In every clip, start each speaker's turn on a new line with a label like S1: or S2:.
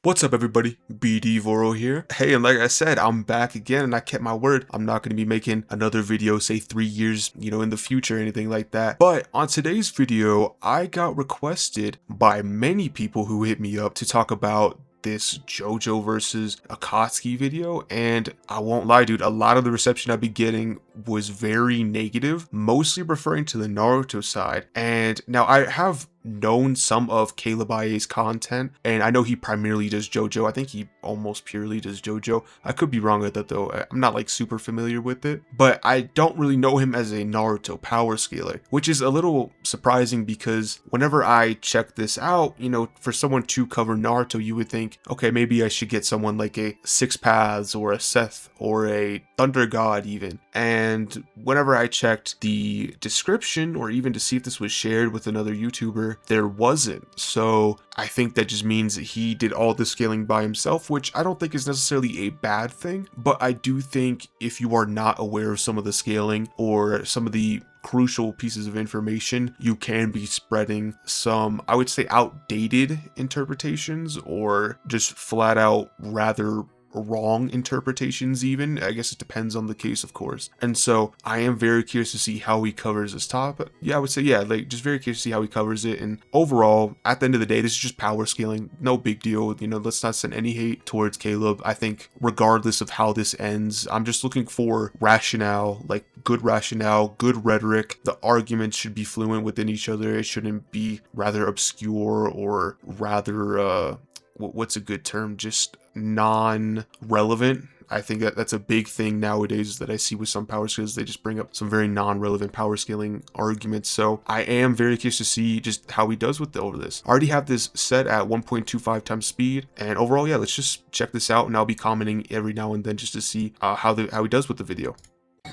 S1: What's up, everybody? BD Voro here. Hey, and like I said, I'm back again and I kept my word. I'm not going to be making another video, say 3 years, in the future or anything like that. But on today's video, I got requested by many people who hit me up to talk about this JoJo versus Akatsuki video, and I won't lie, dude, a lot of the reception I've been getting was very negative, mostly referring to the Naruto side. And now I have known some of Caleb IA's content, and I know he primarily does JoJo. I think he almost purely does JoJo. I could be wrong with that though. I'm not like super familiar with it, but I don't really know him as a Naruto power scaler, which is a little surprising because whenever I check this out, for someone to cover Naruto, you would think, okay, maybe I should get someone like a Six Paths or a Seth or a Thunder God even. And whenever I checked the description or even to see if this was shared with another YouTuber, there wasn't. So I think that just means that he did all the scaling by himself, which I don't think is necessarily a bad thing. But I do think if you are not aware of some of the scaling or some of the crucial pieces of information, you can be spreading some, I would say, outdated interpretations or just flat out rather wrong interpretations even. I guess it depends on the case, of course. And so I am very curious to see how he covers this topic. Yeah, I would say, yeah, like just very curious to see how he covers it. And overall, at the end of the day, this is just power scaling. No big deal. Let's not send any hate towards Caleb. I think regardless of how this ends, I'm just looking for rationale, like good rationale, good rhetoric. The arguments should be fluent within each other. It shouldn't be rather obscure or rather, what's a good term? Just non-relevant. I think that's a big thing nowadays that I see with some power scales. They just bring up some very non-relevant power scaling arguments. So I am very curious to see just how he does with over this. I already have this set at 1.25 times speed, and overall, yeah, let's just check this out, and I'll be commenting every now and then just to see how he does with the video.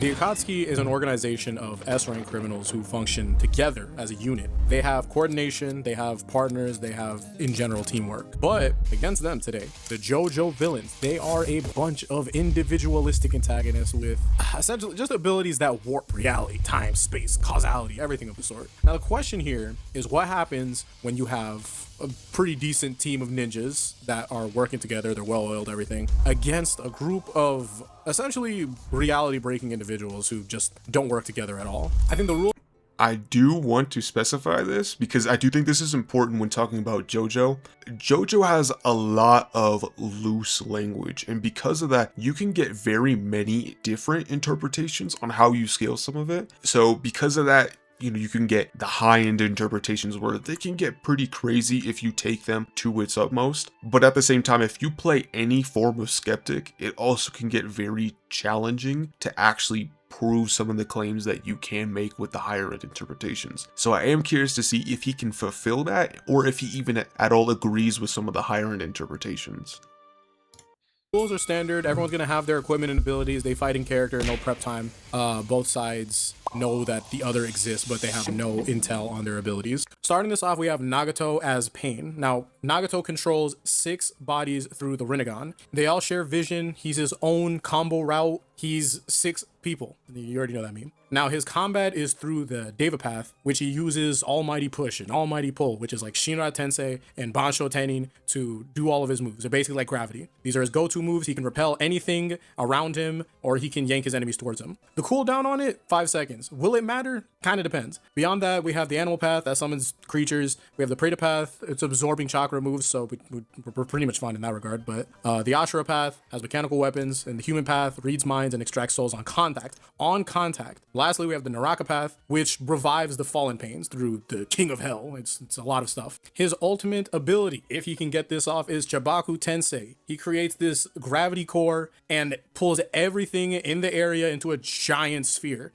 S2: The Akatsuki is an organization of S-rank criminals who function together as a unit. They have coordination, they have partners, they have, in general, teamwork. But against them today, the JoJo villains, they are a bunch of individualistic antagonists with essentially just abilities that warp reality, time, space, causality, everything of the sort. Now, the question here is what happens when you have a pretty decent team of ninjas that are working together, they're well-oiled, everything, against a group of essentially reality-breaking individuals who just don't work together at all. I think the rule...
S1: I do want to specify this because I do think this is important when talking about JoJo. JoJo has a lot of loose language, and because of that, you can get very many different interpretations on how you scale some of it. So because of that, you can get the high-end interpretations where they can get pretty crazy if you take them to its utmost. But at the same time, if you play any form of skeptic, it also can get very challenging to actually prove some of the claims that you can make with the higher end interpretations. So I am curious to see if he can fulfill that, or if he even at all agrees with some of the higher end interpretations.
S2: Rules are standard. Everyone's gonna have their equipment and abilities. They fight in character, no prep time. Both sides know that the other exists, but they have no intel on their abilities. Starting this off, we have Nagato as Pain. Now, Nagato controls 6 bodies through the Rinnegan. They all share vision. He's his own combo route. He's 6 people. You already know that meme. Now, his combat is through the Deva Path, which he uses Almighty Push and Almighty Pull, which is like Shinra Tensei and Bansho Tenin to do all of his moves. They're basically like gravity. These are his go-to moves. He can repel anything around him, or he can yank his enemies towards him. The cooldown on it, 5 seconds. Will it matter? Kind of depends. Beyond that, we have the Animal Path that summons creatures. We have the Preta Path. It's absorbing chakra moves, so we're pretty much fine in that regard. But the Ashura Path has mechanical weapons, and the Human Path reads minds and extracts souls on contact. Lastly, we have the Naraka Path, which revives the fallen pains through the King of Hell. It's a lot of stuff. His ultimate ability, if he can get this off, is Chabaku Tensei. He creates this gravity core and pulls everything in the area into a giant sphere.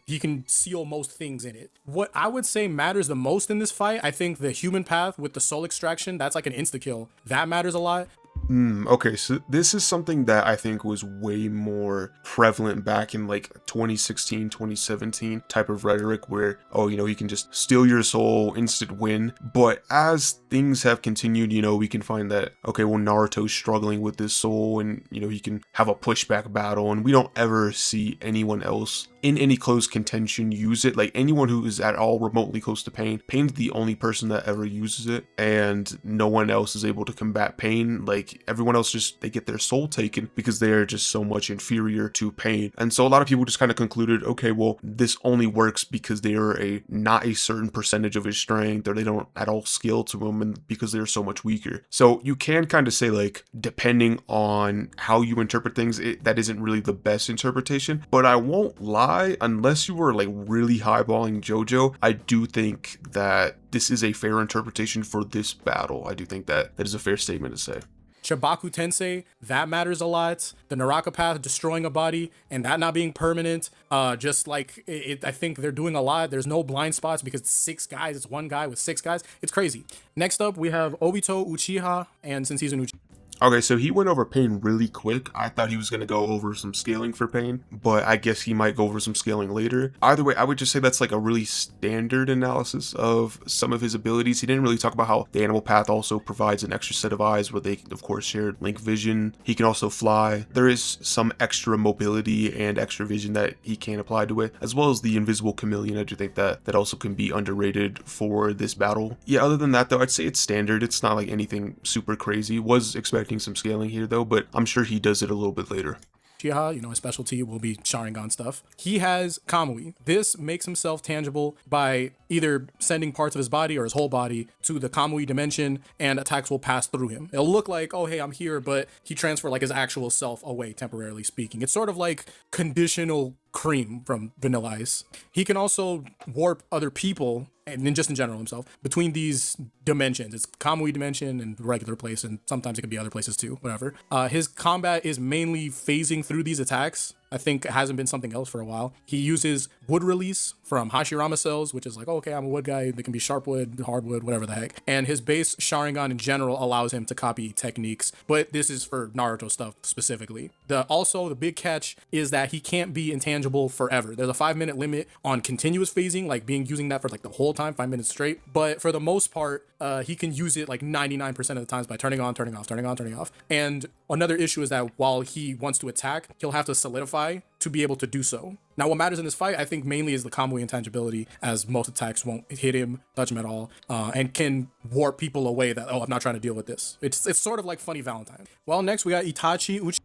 S2: He can seal most things in it. What I would say matters the most in this fight, I think the Human Path with the soul extraction, that's like an insta-kill. That matters a lot.
S1: Okay, so this is something that I think was way more prevalent back in like 2016, 2017 type of rhetoric where, oh, you can just steal your soul, instant win. But as things have continued, we can find that, okay, well, Naruto's struggling with this soul and, he can have a pushback battle, and we don't ever see anyone else in any close contention use it. Like anyone who is at all remotely close to Pain, Pain's the only person that ever uses it, and no one else is able to combat Pain. Like everyone else just, they get their soul taken because they are just so much inferior to Pain. And so a lot of people just kind of concluded, okay, well, this only works because they are not a certain percentage of his strength, or they don't at all skill to him, and because they're so much weaker. So you can kind of say, like, depending on how you interpret things, that isn't really the best interpretation. But I won't lie, unless you were like really highballing JoJo, I do think that this is a fair interpretation for this battle. I do think that is a fair statement to say.
S2: Chibaku Tensei, that matters a lot. The Naraka path destroying a body and that not being permanent. Just like I think they're doing a lot. There's no blind spots because it's 6 guys. It's 1 guy with 6 guys. It's crazy. Next up, we have Obito, Uchiha, and since he's an Uchiha.
S1: Okay, so he went over Pain really quick. I thought he was going to go over some scaling for Pain, but I guess he might go over some scaling later. Either way, I would just say that's like a really standard analysis of some of his abilities. He didn't really talk about how the Animal Path also provides an extra set of eyes where they, of course, share link vision. He can also fly. There is some extra mobility and extra vision that he can apply to it, as well as the invisible chameleon. I do think that also can be underrated for this battle. Yeah, other than that, though, I'd say it's standard. It's not like anything super crazy. Was expecting some scaling here though, but I'm sure he does it a little bit later.
S2: Uchiha, his specialty will be Sharingan stuff. He has Kamui. This makes himself tangible by either sending parts of his body or his whole body to the Kamui dimension, and attacks will pass through him. It'll look like, oh, hey, I'm here, but he transferred like his actual self away, temporarily speaking. It's sort of like conditional cream from Vanilla Ice. He can also warp other people, and then just in general himself, between these dimensions. It's Kamui dimension and regular place, and sometimes it can be other places too, whatever. His combat is mainly phasing through these attacks. I think it hasn't been something else for a while. He uses wood release from Hashirama cells, which is like, oh, okay, I'm a wood guy. They can be sharp wood, hardwood, whatever the heck. And his base Sharingan in general allows him to copy techniques, but this is for Naruto stuff specifically. Also, the big catch is that he can't be intangible forever. There's a 5-minute limit on continuous phasing, like using that for like the whole time, 5 minutes straight. But for the most part, he can use it like 99% of the times by turning on, turning off, turning on, turning off. And another issue is that while he wants to attack, he'll have to solidify to be able to do so. Now, what matters in this fight, I think, mainly is the Kamui intangibility, as most attacks won't hit him, touch him at all, and can warp people away that, oh, I'm not trying to deal with this. It's sort of like Funny Valentine. Well, next we got Itachi, Uchiha.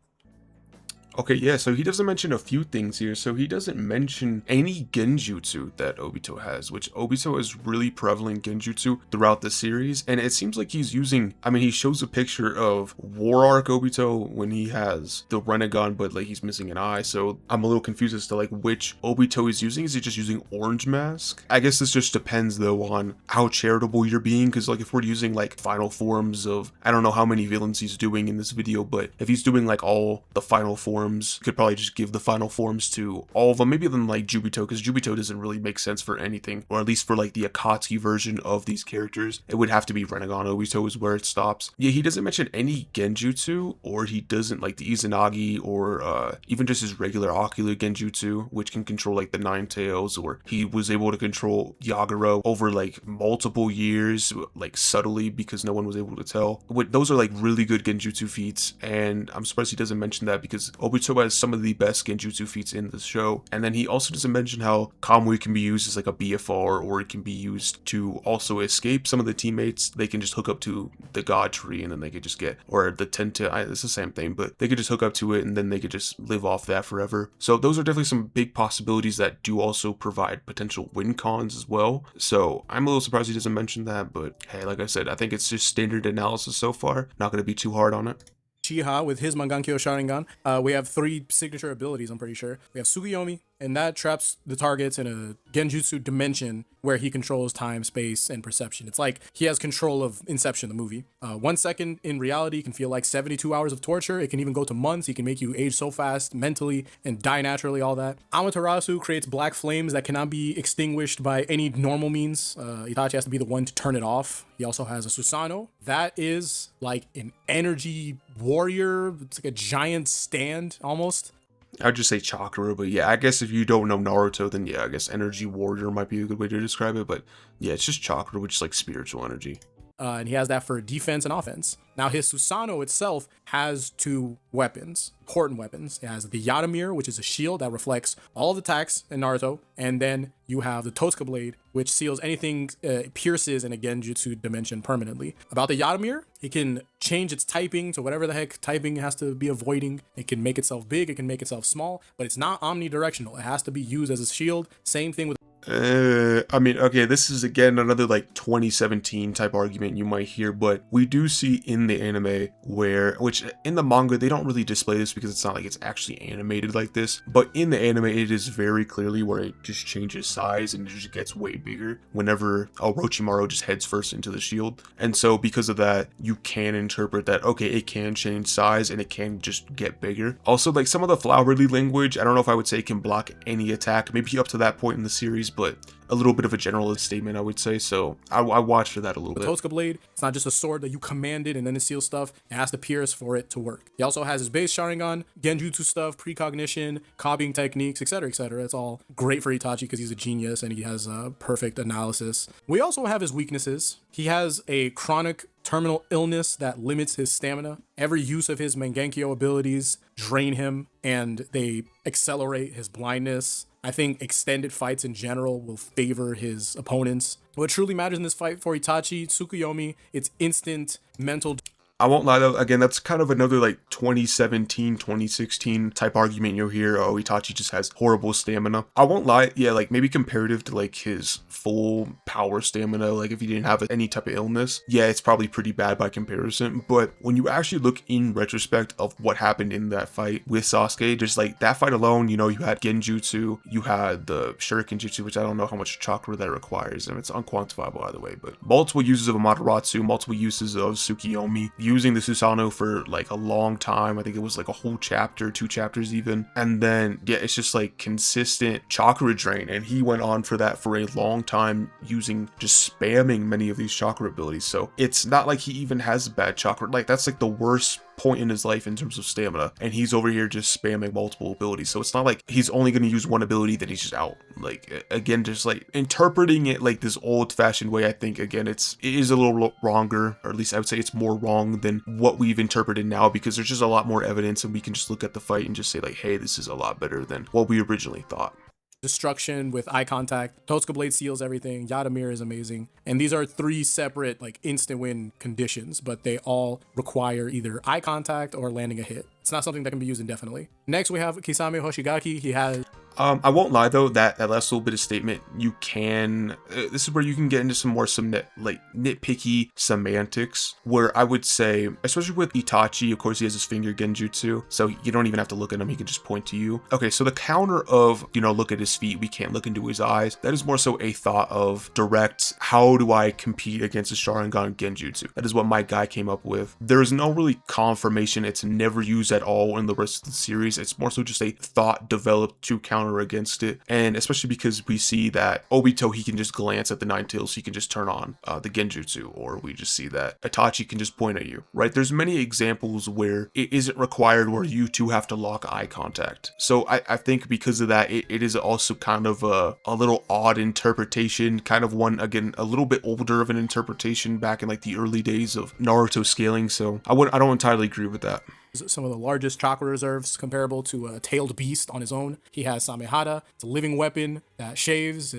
S1: Okay, yeah, so he doesn't mention a few things here. So he doesn't mention any genjutsu that Obito has, which Obito is really prevalent genjutsu throughout the series. And it seems like he's using, he shows a picture of War Arc Obito when he has the Renegon, but like he's missing an eye. So I'm a little confused as to like which Obito he's using. Is he just using Orange Mask? I guess this just depends though on how charitable you're being. Because like if we're using like final forms of, I don't know how many villains he's doing in this video, but if he's doing like all the final forms, could probably just give the final forms to all of them, maybe then like Jubito, because Jubito doesn't really make sense for anything, or at least for like the Akatsuki version of these characters. It would have to be Renegon. Obito is where it stops. Yeah, he doesn't mention any genjutsu, or he doesn't like the Izanagi, or even just his regular ocular genjutsu, which can control like the 9 tails, or he was able to control Yagura over like multiple years, like subtly, because no one was able to tell. Those are like really good genjutsu feats, and I'm surprised he doesn't mention that, because Obito has some of the best genjutsu feats in the show. And then he also doesn't mention how Kamui can be used as like a BFR, or it can be used to also escape some of the teammates. They can just hook up to the God Tree, and then they could just get, or the Tenta, it's the same thing, but they could just hook up to it, and then they could just live off that forever. So those are definitely some big possibilities that do also provide potential win cons as well. So I'm a little surprised he doesn't mention that, but hey, like I said, I think it's just standard analysis so far. Not going to be too hard on it.
S2: Uchiha with his Mangankyo Sharingan. We have 3 signature abilities, I'm pretty sure. We have Tsukiyomi, and that traps the targets in a genjutsu dimension where he controls time, space, and perception. It's like he has control of Inception, the movie. 1 second in reality can feel like 72 hours of torture. It can even go to months. He can make you age so fast mentally and die naturally, all that. Amaterasu creates black flames that cannot be extinguished by any normal means. Itachi has to be the one to turn it off. He also has a Susanoo. That is like an energy warrior. It's like a giant stand almost.
S1: I'd just say chakra, but yeah, I guess if you don't know Naruto, then yeah, I guess energy warrior might be a good way to describe it, but yeah, it's just chakra, which is like spiritual energy.
S2: And he has that for defense and offense. Now, his Susanoo itself has 2 weapons, important weapons. It has the Yatamir, which is a shield that reflects all the attacks in Naruto, and then you have the Totsuka blade, which seals anything pierces in a genjutsu dimension permanently. About the Yatamir, it can change its typing to whatever the heck typing it has to be avoiding. It can make itself big, it can make itself small, but it's not omnidirectional. It has to be used as a shield. Same thing with
S1: I mean, okay, this is again another like 2017 type argument you might hear, but we do see in the anime which in the manga, they don't really display this because it's not like it's actually animated like this, but in the anime, it is very clearly where it just changes size and it just gets way bigger whenever Orochimaru just heads first into the shield. And so because of that, you can interpret that, okay, it can change size and it can just get bigger. Also, like some of the flowery language, I don't know if I would say it can block any attack, maybe up to that point in the series, but a little bit of a generalist statement, I would say. So I watched for that a little bit.
S2: Totsuka blade, it's not just a sword that you commanded and then it seals stuff. It has to pierce for it to work. He also has his base Sharingan, genjutsu stuff, precognition, copying techniques, etc., etc. It's all great for Itachi because he's a genius and he has a perfect analysis. We also have his weaknesses. He has a chronic terminal illness that limits his stamina. Every use of his Mangenkyo abilities drain him and they accelerate his blindness. I think extended fights in general will favor his opponents. What truly matters in this fight for Itachi, Tsukuyomi, it's instant mental.
S1: I won't lie though, again, that's kind of another like 2017, 2016 type argument you'll hear. Oh, Itachi just has horrible stamina. I won't lie, yeah, like maybe comparative to like his full power stamina, like if he didn't have any type of illness, yeah, it's probably pretty bad by comparison. But when you actually look in retrospect of what happened in that fight with Sasuke, just like that fight alone, you know, you had Genjutsu, you had the Shuriken Jutsu, which I don't know how much chakra that requires, and it's unquantifiable either way, but multiple uses of Amaterasu, multiple uses of Tsukuyomi, using the Susanoo for like a long time. I think it was like a whole chapter, 2 chapters even. And then, yeah, it's just like consistent chakra drain. And he went on for that for a long time using, just spamming many of these chakra abilities. So it's not like he even has bad chakra. Like that's like the worst point in his life in terms of stamina, and he's over here just spamming multiple abilities. So it's not like he's only going to use one ability that he's just out. Like again, just like interpreting it like this old-fashioned way, I think again it is a little wronger, or at least I would say it's more wrong than what we've interpreted now, because there's just a lot more evidence and we can just look at the fight and just say like, hey, this is a lot better than what we originally thought.
S2: Destruction with eye contact. Totsuka blade seals everything. Yatamir is amazing. And these are 3 separate like instant win conditions, but they all require either eye contact or landing a hit. It's not something that can be used indefinitely. Next, we have Kisame Hoshigaki. He has
S1: I won't lie though, that last little bit of statement, you can, this is where you can get into some nitpicky semantics, where I would say, especially with Itachi, of course he has his finger genjutsu, so you don't even have to look at him, he can just point to you. Okay, so the counter of, you know, look at his feet, we can't look into his eyes, that is more so a thought of direct, how do I compete against a Sharingan genjutsu? That is what my guy came up with. There is no really confirmation, it's never used at all in the rest of the series, it's more so just a thought developed to counter against it, and especially because we see that Obito, he can just glance at the Nine Tails, he can just turn on the genjutsu, or we just see that Itachi can just point at you, right? There's many examples where it isn't required, where you two have to lock eye contact. So I think because of that, it is also kind of a little odd interpretation, kind of one, again, a little bit older of an interpretation back in like the early days of Naruto scaling, so I don't entirely agree with that.
S2: Some of the largest chakra reserves, comparable to a tailed beast on his own. He has Samehada. It's a living weapon that shaves,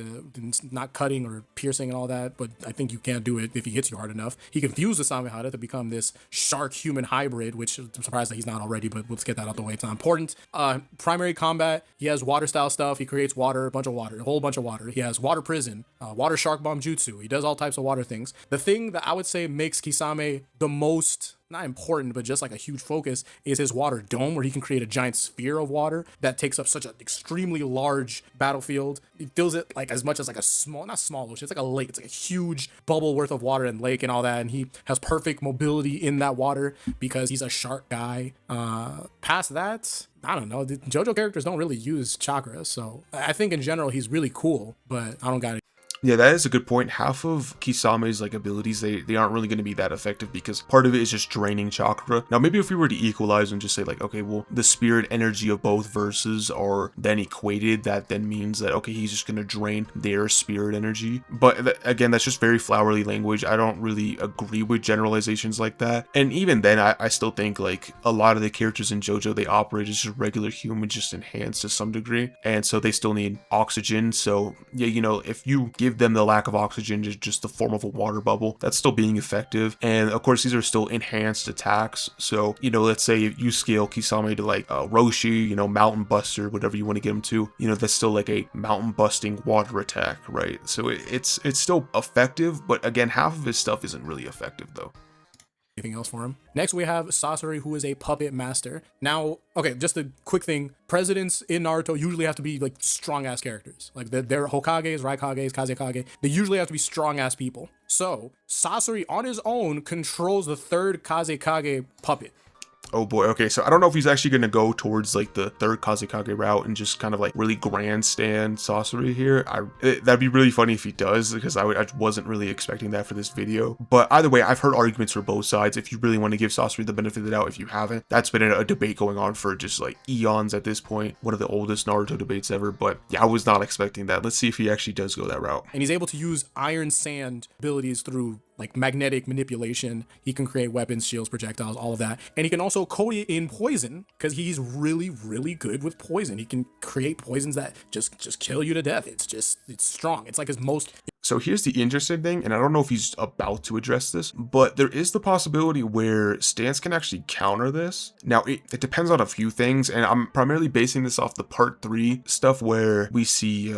S2: not cutting or piercing and all that, but I think you can't do it if he hits you hard enough. He can fuse the Samehada to become this shark-human hybrid, which I'm surprised that he's not already, but let's get that out the way. It's not important. Primary combat, he has water-style stuff. He creates water, a whole bunch of water. He has water prison, water shark bomb jutsu. He does all types of water things. The thing that I would say makes Kisame the most not important, but just like a huge focus is his water dome, where he can create a giant sphere of water that takes up such an extremely large battlefield. He fills it like as much as like a small, not small ocean, it's like a lake. It's like a huge bubble worth of water and lake and all that. And he has perfect mobility in that water because he's a shark guy. Past that, I don't know. The JoJo characters don't really use chakras, so I think in general he's really cool, but I don't got it.
S1: Yeah, that is a good point. Half of Kisame's like abilities, they aren't really going to be that effective because part of it is just draining chakra. Now, maybe if we were to equalize and just say like, okay, well, the spirit energy of both verses are then equated, that then means that, okay, he's just going to drain their spirit energy. But again, that's just very flowery language. I don't really agree with generalizations like that. And even then, I still think like a lot of the characters in JoJo, they operate as just regular humans, just enhanced to some degree. And so they still need oxygen. So yeah, you know, if you give them the lack of oxygen just the form of a water bubble, that's still being effective. And of course, these are still enhanced attacks. So, you know, let's say if you scale Kisame to like Roshi, you know, mountain buster, whatever you want to get him to, you know, that's still like a mountain busting water attack, right? So it's still effective, but again, half of his stuff isn't really effective though.
S2: Anything else for him? Next, we have Sasori, who is a puppet master. Now, okay, just a quick thing. Presidents in Naruto usually have to be like strong ass characters. Like they're Hokages, Raikages, Kazekage. They usually have to be strong ass people. So Sasori on his own controls the third Kazekage puppet.
S1: Oh boy, okay, so I don't know if he's actually going to go towards like the third Kazekage route and just kind of like really grandstand Sasori here. That'd be really funny if he does, because I wasn't really expecting that for this video. But either way, I've heard arguments for both sides. If you really want to give Sasori the benefit of the doubt, if you haven't, that's been a debate going on for just like eons at this point. One of the oldest Naruto debates ever, but yeah, I was not expecting that. Let's see if he actually does go that route.
S2: And he's able to use iron sand abilities through like magnetic manipulation. He can create weapons, shields, projectiles, all of that. And he can also coat it in poison because he's really, really good with poison. He can create poisons that just kill you to death. It's strong. It's like his most...
S1: So here's the interesting thing, and I don't know if he's about to address this, but there is the possibility where Stance can actually counter this. Now, it depends on a few things, and I'm primarily basing this off the part 3 stuff where we see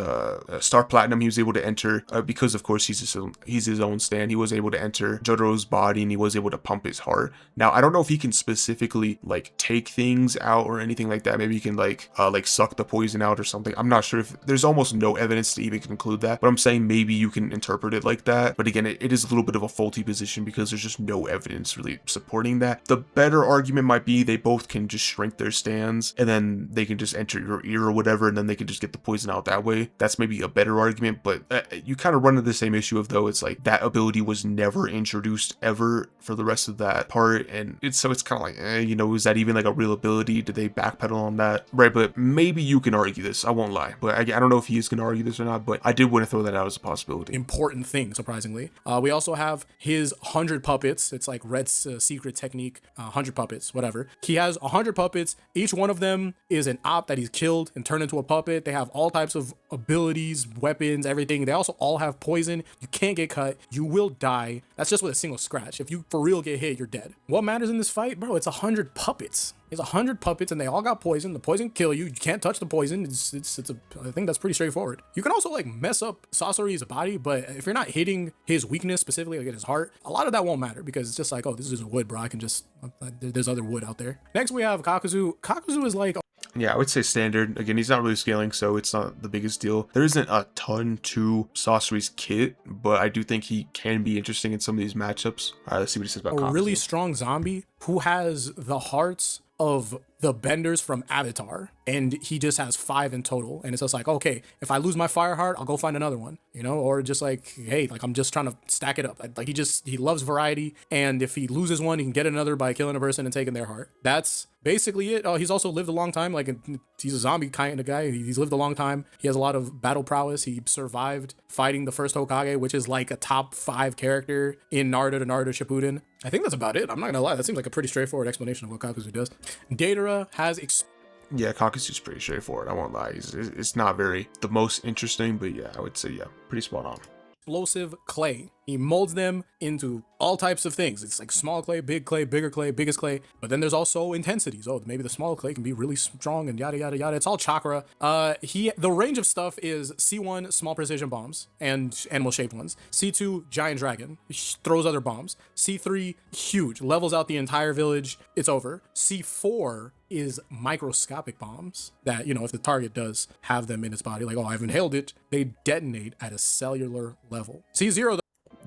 S1: Star Platinum. He was able to enter, because of course he's his own stand, he was able to enter Jotaro's body and he was able to pump his heart. Now, I don't know if he can specifically like take things out or anything like that. Maybe he can like suck the poison out or something. I'm not sure. If there's almost no evidence to even conclude that, but I'm saying maybe you can interpret it like that. But again, it is a little bit of a faulty position because there's just no evidence really supporting that. The better argument might be they both can just shrink their stands and then they can just enter your ear or whatever, and then they can just get the poison out that way. That's maybe a better argument, but you kind of run into the same issue of, though, it's like that ability was never introduced ever for the rest of that part, and it's kind of like, you know, is that even like a real ability? Did they backpedal on that? Right, but maybe you can argue this. I won't lie, but I don't know if he is going to argue this or not, but I did want to throw that out as a possibility.
S2: Important thing, surprisingly. We also have his 100 puppets. It's like Red's secret technique, 100 puppets, whatever. He has 100 puppets. Each one of them is an op that he's killed and turned into a puppet. They have all types of abilities, weapons, everything. They also all have poison. You can't get cut. You will die. That's just with a single scratch. If you for real get hit, you're dead. What matters in this fight, bro? It's 100 puppets. It's 100 puppets and they all got poison. The poison kill you. You can't touch the poison. I think that's pretty straightforward. You can also like mess up Sasori's body, but if you're not hitting his weakness specifically, like in his heart, a lot of that won't matter because it's just like, oh, this is a wood, bro. I can just, there's other wood out there. Next we have Kakuzu. Kakuzu is like,
S1: yeah, I would say standard. Again, he's not really scaling, so it's not the biggest deal. There isn't a ton to Sasori's kit, but I do think he can be interesting in some of these matchups. All right, let's see what he says about Kakuzu.
S2: A really strong zombie who has the hearts of the benders from Avatar, and he just has 5 in total. And it's just like, okay, if I lose my fire heart, I'll go find another one, you know, or just like, hey, like I'm just trying to stack it up. Like he loves variety, and if he loses one, he can get another by killing a person and taking their heart. That's basically it. He's also lived a long time. Like he's a zombie kind of guy. He's lived a long time. He has a lot of battle prowess. He survived fighting the first Hokage, which is like a top 5 character in Naruto to Naruto Shippuden. I think that's about it. I'm not gonna lie. That seems like a pretty straightforward explanation of what Kakuzu does. Deidara has
S1: yeah, Kakuzu's pretty straightforward. I won't lie. It's not very the most interesting, but yeah, I would say yeah, pretty spot on.
S2: Explosive clay. He molds them into all types of things. It's like small clay, bigger clay, biggest clay. But then there's also intensities. Oh, maybe the small clay can be really strong and yada yada yada. It's all chakra. The range of stuff is C1 small precision bombs and animal shaped ones. C2 giant dragon, throws other bombs. C3 huge, levels out the entire village. It's over. C4 is microscopic bombs that, if the target does have them in its body, like, oh, I've inhaled it, they detonate at a cellular level. C0,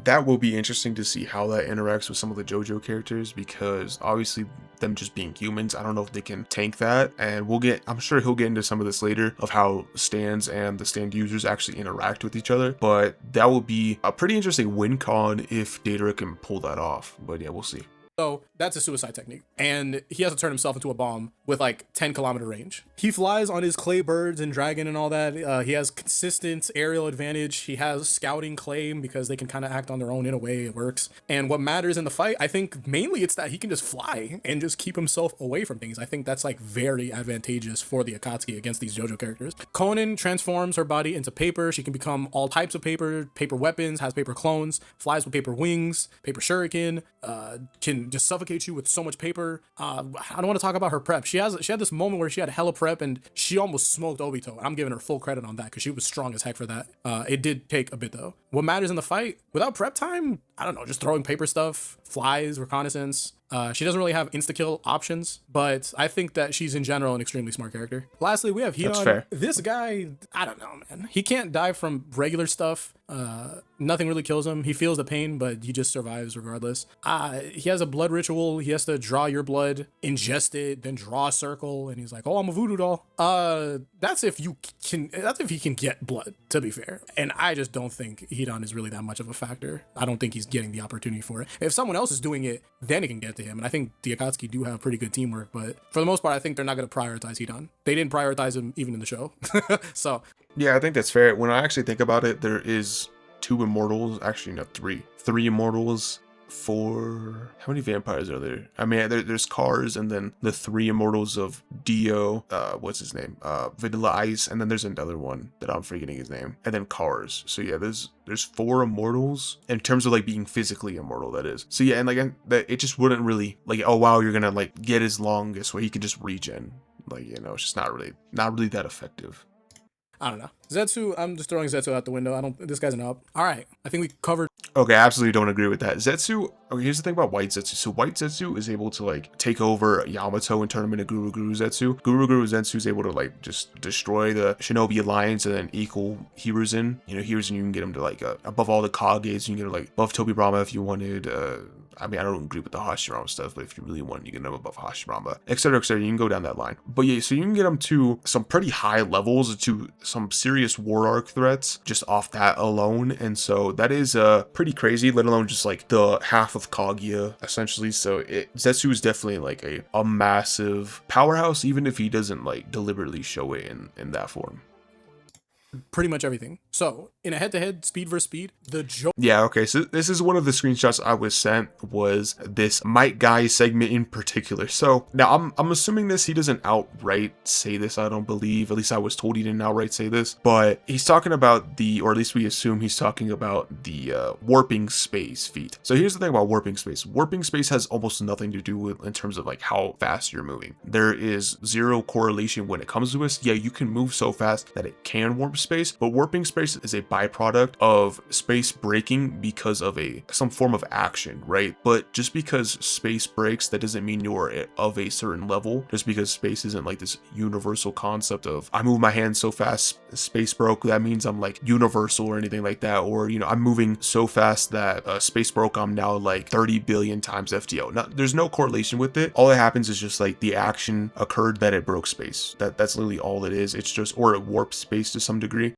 S1: that will be interesting to see how that interacts with some of the JoJo characters, because obviously them just being humans, I don't know if they can tank that. And I'm sure he'll get into some of this later of how stands and the stand users actually interact with each other, but that will be a pretty interesting win con if Datara can pull that off. But yeah, we'll see.
S2: So that's a suicide technique. And he has to turn himself into a bomb with like 10-kilometer range. He flies on his clay birds and dragon and all that. He has consistent aerial advantage. He has scouting claim because they can kind of act on their own in a way. It works. And what matters in the fight, I think mainly it's that he can just fly and just keep himself away from things. I think that's like very advantageous for the Akatsuki against these JoJo characters. Conan transforms her body into paper. She can become all types of paper weapons, has paper clones, flies with paper wings, paper shuriken, can just suffocate you with so much paper. I don't want to talk about her prep. She had this moment where she had hella prep and she almost smoked Obito. I'm giving her full credit on that because she was strong as heck for that. It did take a bit though. What matters in the fight, without prep time, I don't know, just throwing paper stuff, flies, reconnaissance. She doesn't really have insta-kill options, but I think that she's in general an extremely smart character. Lastly, we have Hidan. This guy, I don't know, man. He can't die from regular stuff. Nothing really kills him. He feels the pain, but he just survives regardless. He has a blood ritual. He has to draw your blood, ingest it, then draw a circle, and he's like, oh, I'm a voodoo doll. That's if he can get blood, to be fair. And I just don't think Hidan is really that much of a factor. I don't think he's getting the opportunity for it. If someone else is doing it, then it can get to him. And I think the Akatsuki do have pretty good teamwork, but for the most part, I think they're not going to prioritize Hidan. They didn't prioritize him even in the show. So
S1: yeah, I think that's fair. When I actually think about it, there is 2 immortals, actually not 3 immortals for how many vampires are there? I mean, there's Cars, and then the 3 immortals of Dio, what's his name, Vanilla Ice, and then there's another one that I'm forgetting his name, and then Cars. So yeah, there's 4 immortals in terms of like being physically immortal, that is. So yeah, and like it just wouldn't really like, oh wow, you're gonna like get his longest where he can just regen, like, it's just not really that effective.
S2: I don't know. Zetsu, I'm just throwing Zetsu out the window. This guy's an up. All right. I think we covered.
S1: Okay, I absolutely don't agree with that. Zetsu, okay, here's the thing about White Zetsu. So White Zetsu is able to like take over Yamato and turn him into Guru Guru Zetsu. Guru Guru Zetsu is able to like just destroy the Shinobi Alliance and then equal Hiruzen. Hiruzen, you can get him to like above all the Kages. You can get him like above Tobi Brahma if you wanted. I mean, I don't agree with the Hashirama stuff, but if you really want, you can get them above Hashirama, etc., etc. You can go down that line. But yeah, so you can get them to some pretty high levels, to some serious war arc threats just off that alone. And so that is pretty crazy, let alone just like the half of Kaguya, essentially. So Zetsu is definitely like a massive powerhouse, even if he doesn't like deliberately show it in that form.
S2: Pretty much everything. So in a head-to-head speed versus speed,
S1: yeah, okay, so this is one of the screenshots I was sent, was this Might Guy segment in particular. So now I'm assuming he doesn't outright say this, I don't believe, at least I was told he didn't outright say this, but he's talking about or at least we assume he's talking about the warping space feat. So here's the thing about warping space. Warping space has almost nothing to do with in terms of like how fast you're moving. There is zero correlation when it comes to this. Yeah, you can move so fast that it can warp space, but warping space is a byproduct of space breaking because of some form of action, right? But just because space breaks, that doesn't mean you're of a certain level. Just because space isn't like this universal concept of I move my hand so fast space broke, that means I'm like universal or anything like that, or I'm moving so fast that space broke, I'm now like 30 billion times FTO. Now there's no correlation with it. All that happens is just like the action occurred that it broke space. That's literally all it is. It's just, or it warps space to some degree.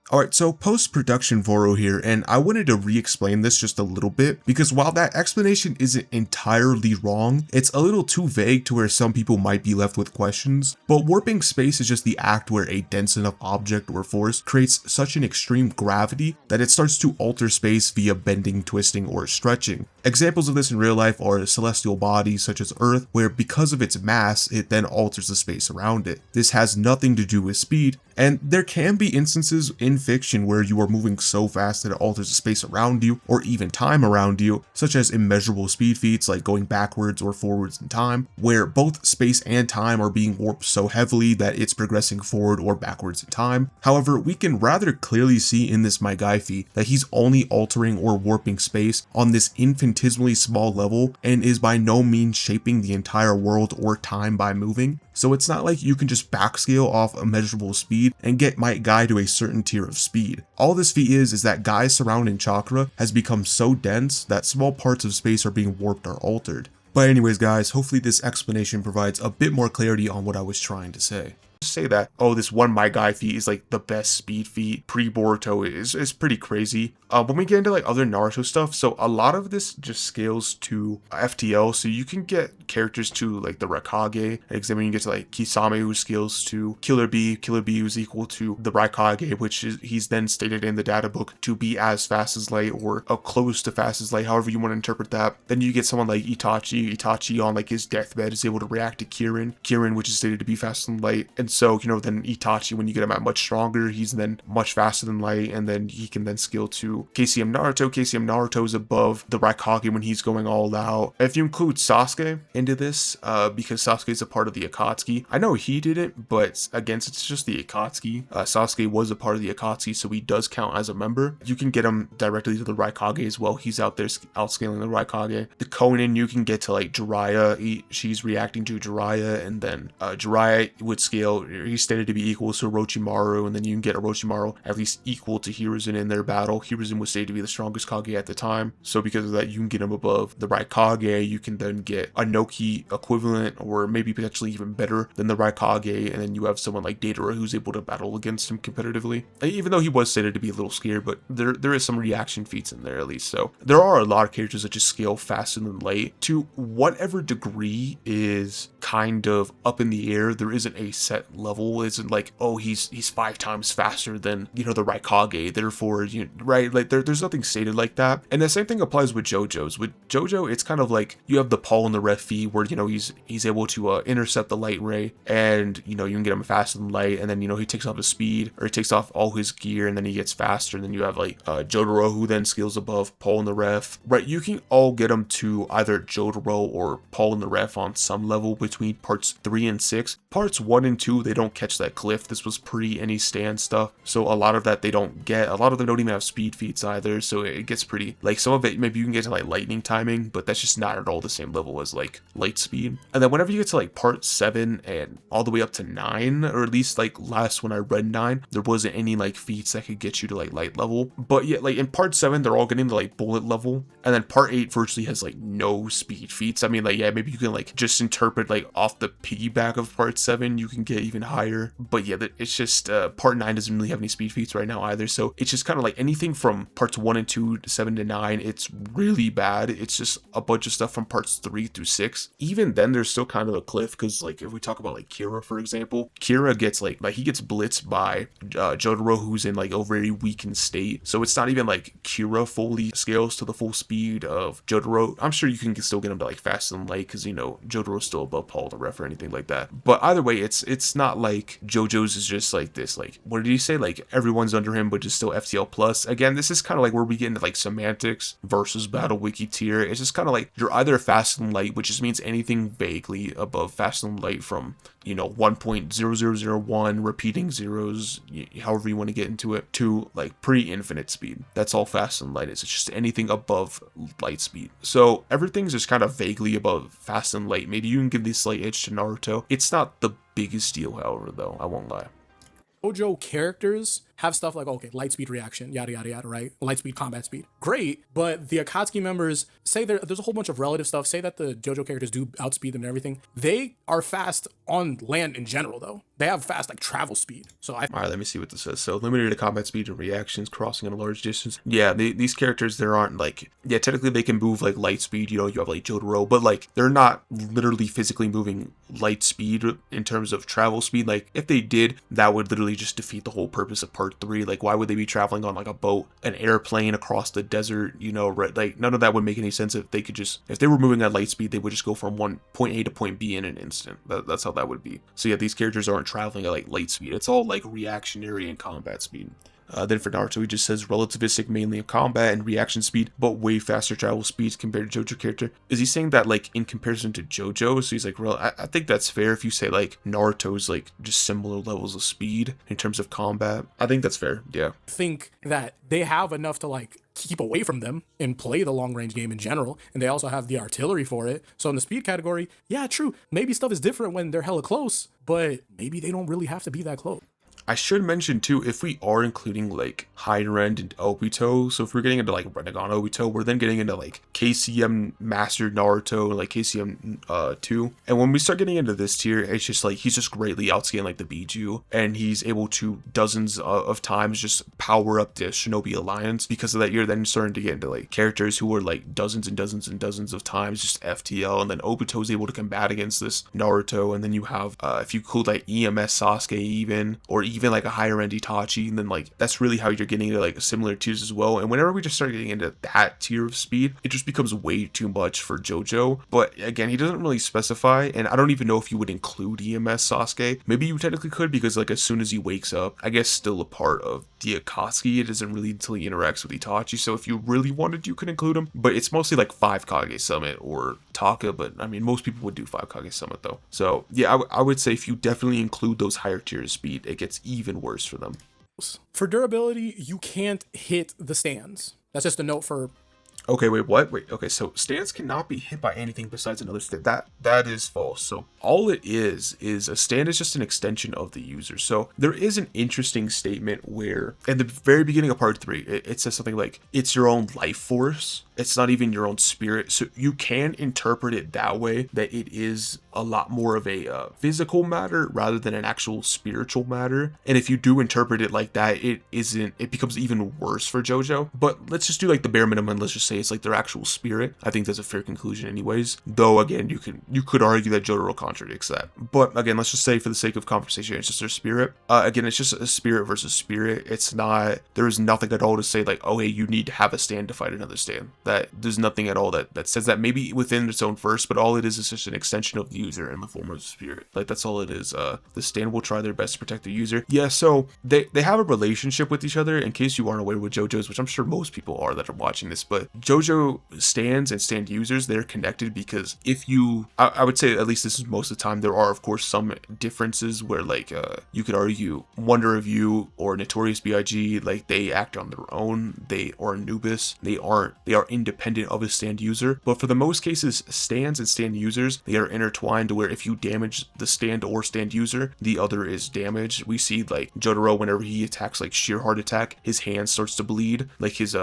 S1: Alright, so post-production Voro here, and I wanted to re-explain this just a little bit, because while that explanation isn't entirely wrong, it's a little too vague to where some people might be left with questions. But warping space is just the act where a dense enough object or force creates such an extreme gravity that it starts to alter space via bending, twisting, or stretching. Examples of this in real life are celestial bodies such as Earth, where because of its mass, it then alters the space around it. This has nothing to do with speed, and there can be instances in fiction where you are moving so fast that it alters the space around you, or even time around you, such as immeasurable speed feats like going backwards or forwards in time, where both space and time are being warped so heavily that it's progressing forward or backwards in time. However, we can rather clearly see in this Maigai that he's only altering or warping space on this infinitesimally small level and is by no means shaping the entire world or time by moving. So it's not like you can just backscale off immeasurable speed and get Might Guy to a certain tier of speed. All this feat is that Guy's surrounding chakra has become so dense that small parts of space are being warped or altered. But anyways guys, hopefully this explanation provides a bit more clarity on what I was trying to say. Say that, oh, this one My Guy feat is like the best speed feat pre-Boruto is pretty crazy. When we get into like other Naruto stuff, so a lot of this just scales to FTL, so you can get characters to like the Raikage. Example, you can get to like Kisame, who scales to Killer Bee who's equal to the Raikage, which is he's then stated in the data book to be as fast as light or close to fast as light, however you want to interpret that. Then you get someone like Itachi on like his deathbed is able to react to Kirin, which is stated to be faster than light. And so, you know, then Itachi, when you get him at much stronger, he's then much faster than light, and then he can then scale to KCM Naruto. KCM Naruto is above the Raikage when he's going all out. If you include Sasuke into this, because Sasuke is a part of the Akatsuki, I know he did it, but again, it's just the Akatsuki. Sasuke was a part of the Akatsuki, so he does count as a member. You can get him directly to the Raikage as well. He's out there outscaling the Raikage. The Konin, you can get to like Jiraiya. She's reacting to Jiraiya, and then Jiraiya would scale. He's stated to be equal to Orochimaru, and then you can get Orochimaru at least equal to Hiruzen in their battle. Hiruzen was stated to be the strongest Kage at the time, so because of that, you can get him above the Raikage. You can then get a Noki equivalent, or maybe potentially even better than the Raikage, and then you have someone like Deidara who's able to battle against him competitively. Even though he was stated to be a little scared, but there is some reaction feats in there at least. So there are a lot of characters that just scale faster than light to whatever degree is kind of up in the air. There isn't a set level. It isn't like, oh, he's 5 times faster than, you know, the Raikage, therefore, you know, right? Like there's nothing stated like that. And the same thing applies with JoJo's. With JoJo, it's kind of like you have the Paul and the Ref feat where, you know, he's able to intercept the light ray, and, you know, you can get him faster than light, and then, you know, he takes off his speed, or he takes off all his gear, and then he gets faster. And then you have like Jotaro, who then scales above Paul and the Ref, right? You can all get him to either Jotaro or Paul and the Ref on some level between parts 3 and 6. Parts 1 and 2, they don't catch that cliff. This was pre any stand stuff, so a lot of that they don't get. A lot of them don't even have speed feats either, so it gets pretty, like, some of it maybe you can get to like lightning timing, but that's just not at all the same level as like light speed. And then whenever you get to like part 7 and all the way up to 9, or at least like last when I read 9, there wasn't any like feats that could get you to like light level. But yeah, like in part 7 they're all getting to like bullet level, and then part 8 virtually has like no speed feats. I mean, like, yeah, maybe you can like just interpret like off the piggyback of part 7 you can get even higher, but yeah, it's just part 9 doesn't really have any speed feats right now either. So it's just kind of like anything from parts 1 and 2 to 7 to 9, it's really bad. It's just a bunch of stuff from parts 3 through 6. Even then there's still kind of a cliff, because like if we talk about like Kira, for example, Kira gets like he gets blitzed by Jotaro, who's in like a very weakened state. So it's not even like Kira fully scales to the full speed of Jotaro. I'm sure you can still get him to like faster than light, because, you know, Jotaro's still above Paul the Ref or anything like that. But either way, it's not like JoJo's is just like this, like, what did he say, like everyone's under him but just still FTL plus. Again, this is kind of like where we get into like semantics versus battle wiki tier. It's just kind of like you're either faster than light, which just means anything vaguely above faster than light from, you know, 1.0001 repeating zeros, however you want to get into it, to like pre-infinite speed. That's all fast and light is. It's just anything above light speed. So everything's just kind of vaguely above fast and light. Maybe you can give this slight edge to Naruto. It's not the biggest deal, however, though, I won't lie.
S2: JoJo characters have stuff like, okay, light speed reaction, yada, yada, yada, right? Light speed, combat speed. Great. But the Akatsuki members, say there's a whole bunch of relative stuff. Say that the JoJo characters do outspeed them and everything. They are fast on land in general, though. They have fast, like, travel speed. So all right,
S1: let me see what this says. So limited to combat speed and reactions, crossing at a large distance. Yeah, these characters, there aren't like, yeah, technically they can move like light speed. You know, you have like Jotaro, but like they're not literally physically moving light speed in terms of travel speed. Like if they did, that would literally just defeat the whole purpose of part part 3. Like, why would they be traveling on like a boat, an airplane across the desert, you know, right? Like, none of that would make any sense if they could just, if they were moving at light speed, they would just go from one point A to point B in an instant. That's how that would be. So yeah, these characters aren't traveling at like light speed. It's all like reactionary and combat speed. Then for Naruto, he just says relativistic mainly in combat and reaction speed, but way faster travel speeds compared to JoJo character. Is he saying that like in comparison to JoJo? So he's like, well, I think that's fair if you say like Naruto's like just similar levels of speed in terms of combat. I think that's fair, yeah.
S2: I think that they have enough to like keep away from them and play the long range game in general, and they also have the artillery for it. So in the speed category, yeah, true, maybe stuff is different when they're hella close, but maybe they don't really have to be that close.
S1: I should mention too, if we are including like higher end and Obito, so if we're getting into like Renegon Obito, we're then getting into like KCM Master Naruto, like KCM 2. And when we start getting into this tier, it's just like he's just greatly outscaling like the Biju, and he's able to dozens of times just power up the Shinobi Alliance. Because of that, you're then starting to get into like characters who are like dozens and dozens and dozens of times just FTL, and then Obito is able to combat against this Naruto, and then you have if you include like EMS Sasuke even, or even like a higher end Itachi, and then like that's really how you're getting into like similar tiers as well. And whenever we just start getting into that tier of speed, it just becomes way too much for JoJo. But again, he doesn't really specify, and I don't even know if you would include EMS Sasuke. Maybe you technically could, because like as soon as he wakes up, I guess still a part of the Akatsuki. It isn't really until he interacts with Itachi, so if you really wanted, you could include him. But it's mostly like 5 Kage Summit or Taka, but I mean most people would do 5 Kage Summit though. So yeah, I would say if you definitely include those higher tiers of speed, it gets even worse for them.
S2: For durability, you can't hit the stands. That's just a note for...
S1: Okay, wait, what? Wait, okay, so stands cannot be hit by anything besides another stand. That is false. So all it is a stand is just an extension of the user. So there is an interesting statement where in the very beginning of part 3, it says something like, it's your own life force. It's not even your own spirit. So you can interpret it that way, that it is a lot more of a physical matter rather than an actual spiritual matter. And if you do interpret it like that, it becomes even worse for JoJo. But let's just do like the bare minimum. Let's just say it's like their actual spirit. I think that's a fair conclusion anyways. Though again, you could argue that JoJo contradicts that. But again, let's just say for the sake of conversation, it's just their spirit. Again, it's just a spirit versus spirit. It's not, there is nothing at all to say like, oh hey, you need to have a stand to fight another stand. That there's nothing at all that says that. Maybe within its own verse, but all it is just an extension of the user in the form of spirit. Like that's all it is. The stand will try their best to protect the user. Yeah, so they have a relationship with each other, in case you aren't aware with JoJo's, which I'm sure most people are that are watching this, but JoJo stands and stand users, they're connected because if you, I would say at least this is most of the time, there are of course some differences where like you could argue Wonder Review or Notorious B.I.G. like they act on their own, they or Anubis, they are independent of a stand user. But for the most cases, stands and stand users, they are intertwined to where if you damage the stand or stand user, the other is damaged. We see like Jotaro, whenever he attacks like sheer heart attack, his hand starts to bleed, like his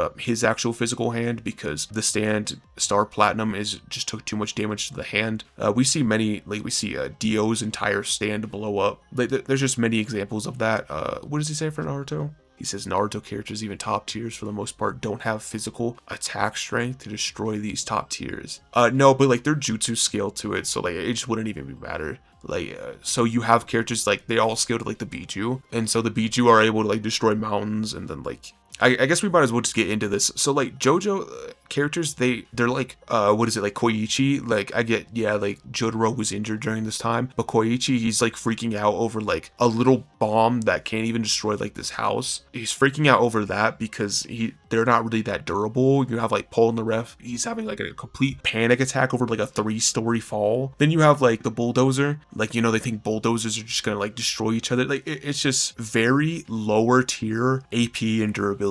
S1: actual physical hand, because the stand Star Platinum just took too much damage to the hand. We see many, like we see Dio's entire stand blow up. Like there's just many examples of that. What does he say for Naruto? He says Naruto characters, even top tiers for the most part, don't have physical attack strength to destroy these top tiers. No, but like their jutsu scale to it, so like it just wouldn't even matter. Like so you have characters like they all scale to like the Biju, and so the Biju are able to like destroy mountains, and then like I guess we might as well just get into this. So like JoJo characters, they're like what is it, like Koichi? Like I get, yeah, like Jotaro was injured during this time, but Koichi, he's like freaking out over like a little bomb that can't even destroy like this house. He's freaking out over that because they're not really that durable. You have like Paul in the ref, he's having like a complete panic attack over like a 3-story fall. Then you have like the bulldozer, like, you know, they think bulldozers are just gonna like destroy each other. Like it's just very lower tier AP and durability.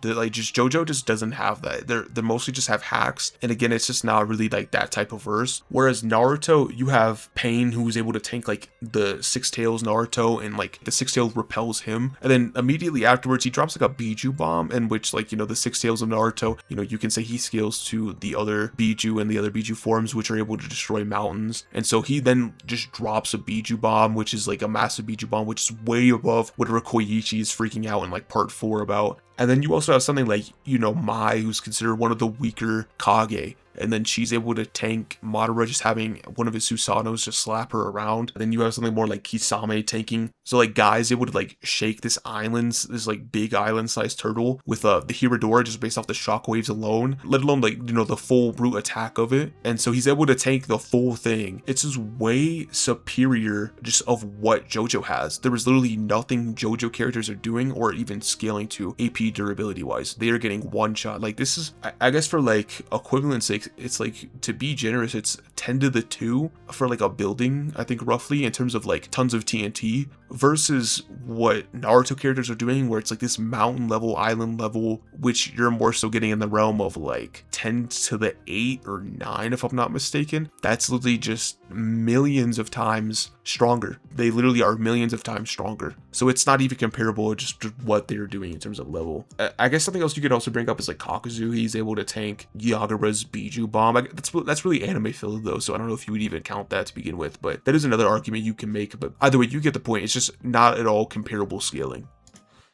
S1: Like just JoJo just doesn't have that. They mostly just have hacks, and again, it's just not really like that type of verse. Whereas Naruto, you have Pain, who's able to tank like the Six Tails Naruto, and like the Six Tails repels him, and then immediately afterwards he drops like a Biju bomb, in which, like, you know, the Six Tails of Naruto, you know, you can say he scales to the other Biju and the other Biju forms, which are able to destroy mountains. And so he then just drops a Biju bomb, which is like a massive Biju bomb, which is way above whatever Koichi is freaking out in like part 4 about. And then you also have something like, you know, Mai, who's considered one of the weaker Kage. and then she's able to tank Madara just having one of his Susanos just slap her around. And then you have something more like Kisame tanking. So like Guy's able to like shake this like big island-sized turtle with the Hiradora just based off the shockwaves alone, let alone like, you know, the full root attack of it. And so he's able to tank the full thing. It's just way superior just of what JoJo has. There was literally nothing JoJo characters are doing or even scaling to AP durability wise. They are getting one shot. Like this is, I guess for like equivalent sake, it's like, to be generous, it's 10 to the 2 for like a building, I think roughly, in terms of like tons of TNT versus what Naruto characters are doing, where it's like this mountain level, island level, which you're more so getting in the realm of like 10 to the 8 or 9 if I'm not mistaken. That's literally just millions of times stronger. They literally are millions of times stronger. So it's not even comparable just to what they're doing in terms of level. I guess something else you could also bring up is like Kakuzu. He's able to tank Yagura's Biju bomb. That's really anime filled though, so I don't know if you would even count that to begin with, but that is another argument you can make. But either way, you get the point. It's just not at all comparable scaling.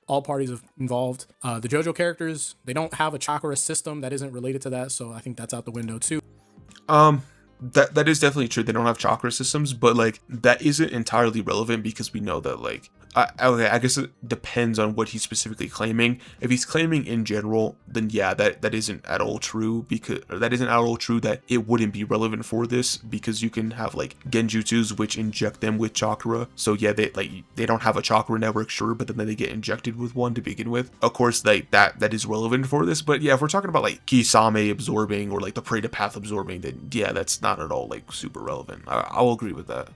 S2: All parties involved. The JoJo characters, they don't have a chakra system that isn't related to that, so I think that's out the window too.
S1: That is definitely true. They don't have chakra systems, but like that isn't entirely relevant because we know that like okay, I guess it depends on what he's specifically claiming. If he's claiming in general, then yeah, that isn't at all true, because that it wouldn't be relevant for this, because you can have like genjutsus which inject them with chakra. So yeah, they don't have a chakra network, sure, but then they get injected with one to begin with. Of course, that is relevant for this, but yeah, if we're talking about like Kisame absorbing or like the Preta Path absorbing, then yeah, that's not at all like super relevant. I'll agree with that.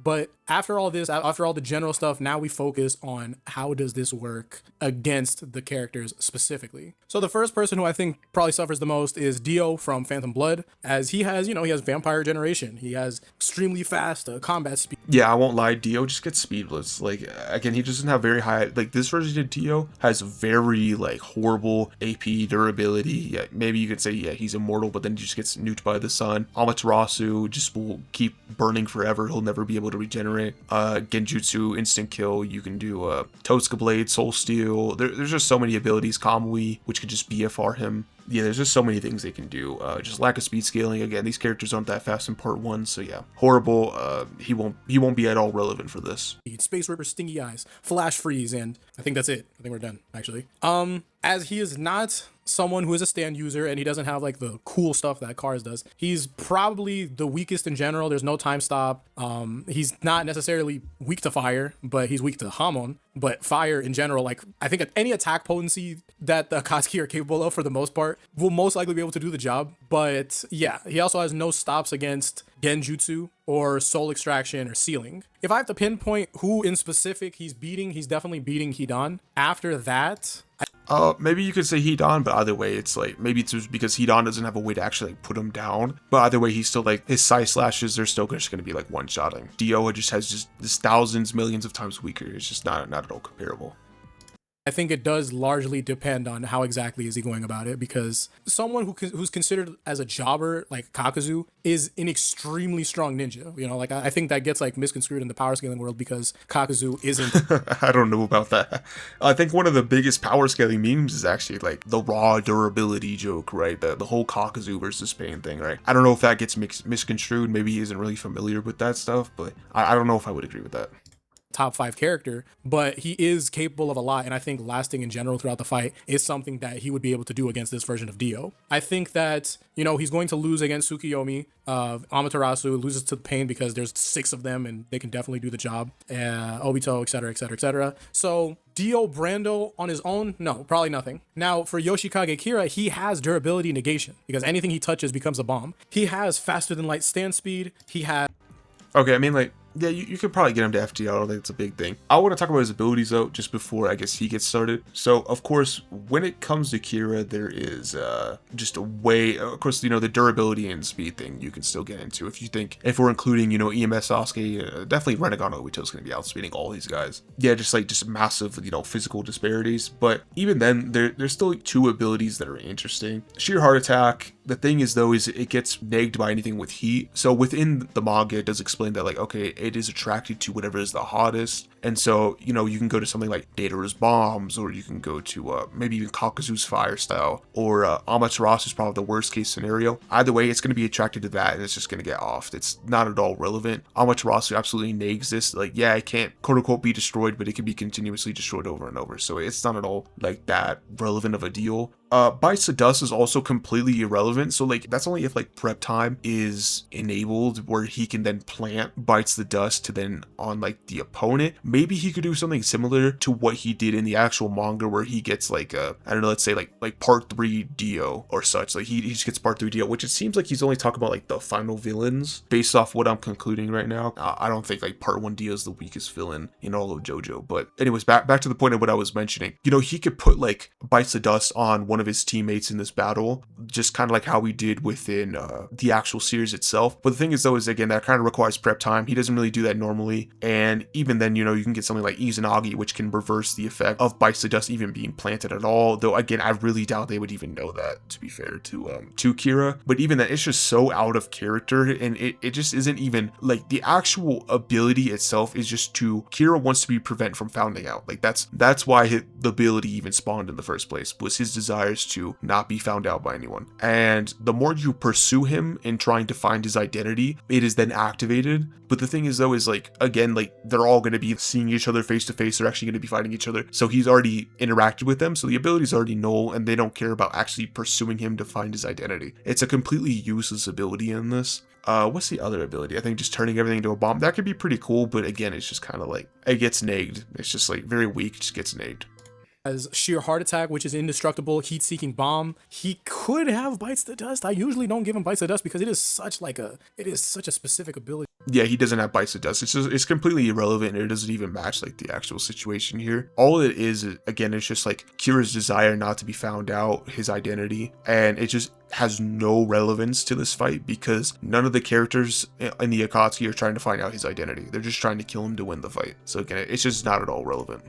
S2: But after all this, after all the general stuff, now we focus on how does this work against the characters specifically. So the first person who I think probably suffers the most is Dio from Phantom Blood, as he has, he has vampire generation. He has extremely fast combat speed.
S1: Yeah, I won't lie, Dio just gets speedless. Like, again, he doesn't have very high, like this version of Dio has very like horrible AP durability. Yeah, maybe you could say, yeah, he's immortal, but then he just gets nuked by the sun. Amaterasu just will keep burning forever. He'll never be able to regenerate. Genjutsu, instant kill. You can do Tosuka Blade, Soul Steel. There's just so many abilities. Kamui, which could just BFR him. Yeah, there's just so many things they can do. Just lack of speed scaling. Again, these characters aren't that fast in part 1, so yeah, horrible. He won't be at all relevant for this.
S2: Space Ripper, Stingy Eyes, Flash Freeze, and I think that's it. I think we're done, actually. As he is not someone who is a stand user and he doesn't have like the cool stuff that Cars does, he's probably the weakest in general. There's no time stop. He's not necessarily weak to fire, but he's weak to Hamon. But fire in general, like I think any attack potency that the Akatsuki are capable of for the most part will most likely be able to do the job. But yeah, he also has no stops against Genjutsu or Soul Extraction or Sealing. If I have to pinpoint who in specific he's beating, he's definitely beating Hidan. After that,
S1: maybe you could say Hidan, but either way, it's like, maybe it's just because Hidan doesn't have a way to actually like put him down. But either way, he's still like, his side slashes, they're still just going to be like one-shotting. Dio just has this thousands, millions of times weaker. It's just not at all comparable.
S2: I think it does largely depend on how exactly is he going about it, because someone who's considered as a jobber like Kakuzu is an extremely strong ninja. Like I think that gets like misconstrued in the power scaling world because Kakuzu isn't.
S1: I don't know about that. I think one of the biggest power scaling memes is actually like the raw durability joke, right? The whole Kakuzu versus Pain thing, right? I don't know if that gets misconstrued. Maybe he isn't really familiar with that stuff, but I don't know if I would agree with that.
S2: Top 5 character, but he is capable of a lot, and I think lasting in general throughout the fight is something that he would be able to do against this version of Dio. I think that he's going to lose against Tsukiyomi. Amaterasu loses to Pain because there's 6 of them and they can definitely do the job. Obito, etc, etc, etc. So Dio Brando on his own, no, probably nothing. Now for Yoshikage Kira, he has durability negation because anything he touches becomes a bomb. He has faster than light stand speed. He has
S1: okay, I mean, like, yeah, you could probably get him to FTL. I don't think it's a big thing. I want to talk about his abilities, though, just before, I guess, he gets started. So, of course, when it comes to Kira, there is just a way, of course, the durability and speed thing you can still get into. If we're including, EMS Sasuke, definitely Renegon Obito is going to be outspeeding all these guys. Yeah, just massive, physical disparities. But even then, there's still 2 abilities that are interesting. Sheer Heart Attack The thing is though, is it gets nagged by anything with heat. So within the manga, it does explain that like, okay, it is attracted to whatever is the hottest. And so, you know, you can go to something like Datara's bombs, or you can go to maybe even Kakuzu's fire style, or Amaterasu's probably the worst case scenario. Either way, it's going to be attracted to that, and it's just going to get off. It's not at all relevant. Amaterasu absolutely nags this. Like, yeah, it can't quote unquote be destroyed, but it can be continuously destroyed over and over. So it's not at all like that relevant of a deal. Bites the dust is also completely irrelevant. So like that's only if like prep time is enabled, where he can then plant bites the dust to then on like the opponent. Maybe he could do something similar to what he did in the actual manga, where he gets like I don't know, let's say like part 3 Dio or such. Like he just gets part 3 Dio, which it seems like he's only talking about like the final villains based off what I'm concluding right now. I don't think like part 1 Dio is the weakest villain in all of JoJo. But anyways, back to the point of what I was mentioning. You know, he could put like bites the dust on one of his teammates in this battle, just kind of like how we did within the actual series itself. But the thing is though, is again, that kind of requires prep time. He doesn't really do that normally. And even then, you know, you can get something like Izanagi, which can reverse the effect of bites the dust even being planted at all. Though again, I really doubt they would even know that, to be fair to Kira. But even that, it's just so out of character, and it just isn't even like the actual ability itself is just to Kira wants to be prevent from finding out. Like that's why the ability even spawned in the first place, was his desires to not be found out by anyone. And the more you pursue him in trying to find his identity, it is then activated. But the thing is though, is like, again, like they're all going to be seeing each other face to face. They're actually going to be fighting each other. So he's already interacted with them. So the ability is already null, and they don't care about actually pursuing him to find his identity. It's a completely useless ability in this. What's the other ability? I think just turning everything into a bomb. That could be pretty cool, but again, it's just kind of like, it gets nagged. It's just like very weak, just gets nagged.
S2: As sheer heart attack, which is indestructible, heat-seeking bomb. He could have bites the dust. I usually don't give him bites the dust because it is such a specific ability.
S1: Yeah, he doesn't have bites the dust. It's completely irrelevant, and it doesn't even match like the actual situation here. All it is again, it's just like Kira's desire not to be found out, his identity, and it just has no relevance to this fight because none of the characters in the Akatsuki are trying to find out his identity. They're just trying to kill him to win the fight. So again, it's just not at all relevant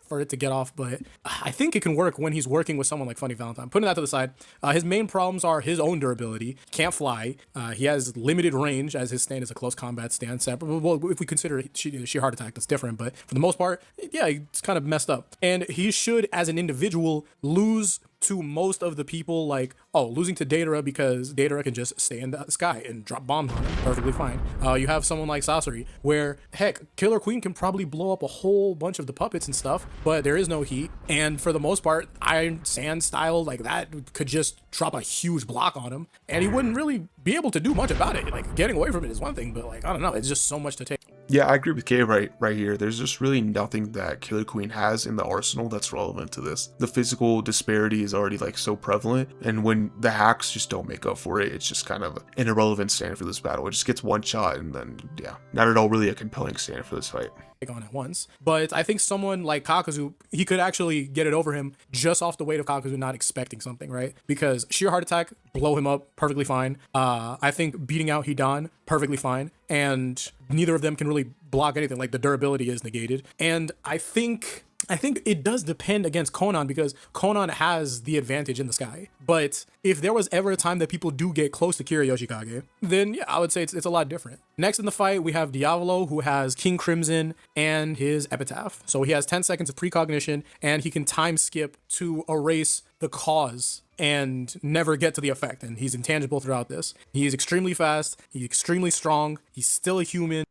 S2: for it to get off, but I think it can work when he's working with someone like Funny Valentine. Putting that to the side, his main problems are his own durability. Can't fly. He has limited range, as his stand is a close combat stance. Well, if we consider sheer heart attack, that's different, but for the most part, yeah, it's kind of messed up. And he should, as an individual, lose to most of the people, like, oh, losing to Datara because Datara can just stay in the sky and drop bombs on him, perfectly fine. You have someone like Sasori, where, heck, Killer Queen can probably blow up a whole bunch of the puppets and stuff, but there is no heat, and for the most part, Iron Sand style, like that, could just drop a huge block on him, and he wouldn't really be able to do much about it. Like, getting away from it is one thing, but like, I don't know, it's just so much to take.
S1: Yeah, I agree with Kay right here. There's just really nothing that Killer Queen has in the arsenal that's relevant to this. The physical disparity is already like so prevalent, and when the hacks just don't make up for it, it's just kind of an irrelevant stand for this battle. It just gets one shot, and then yeah, not at all really a compelling stand for this fight
S2: on at once. But I think someone like Kakuzu, he could actually get it over him just off the weight of Kakuzu not expecting something, right? Because sheer heart attack, blow him up, perfectly fine. I think beating out Hidan, perfectly fine. And neither of them can really block anything, like the durability is negated. And I think it does depend against Konan, because Konan has the advantage in the sky. But if there was ever a time that people do get close to Kira Yoshikage, then yeah, I would say it's a lot different. Next in the fight, we have Diavolo, who has King Crimson and his Epitaph. So he has 10 seconds of precognition, and he can time skip to erase the cause and never get to the effect. And he's intangible throughout this. He's extremely fast. He's extremely strong. He's still a human.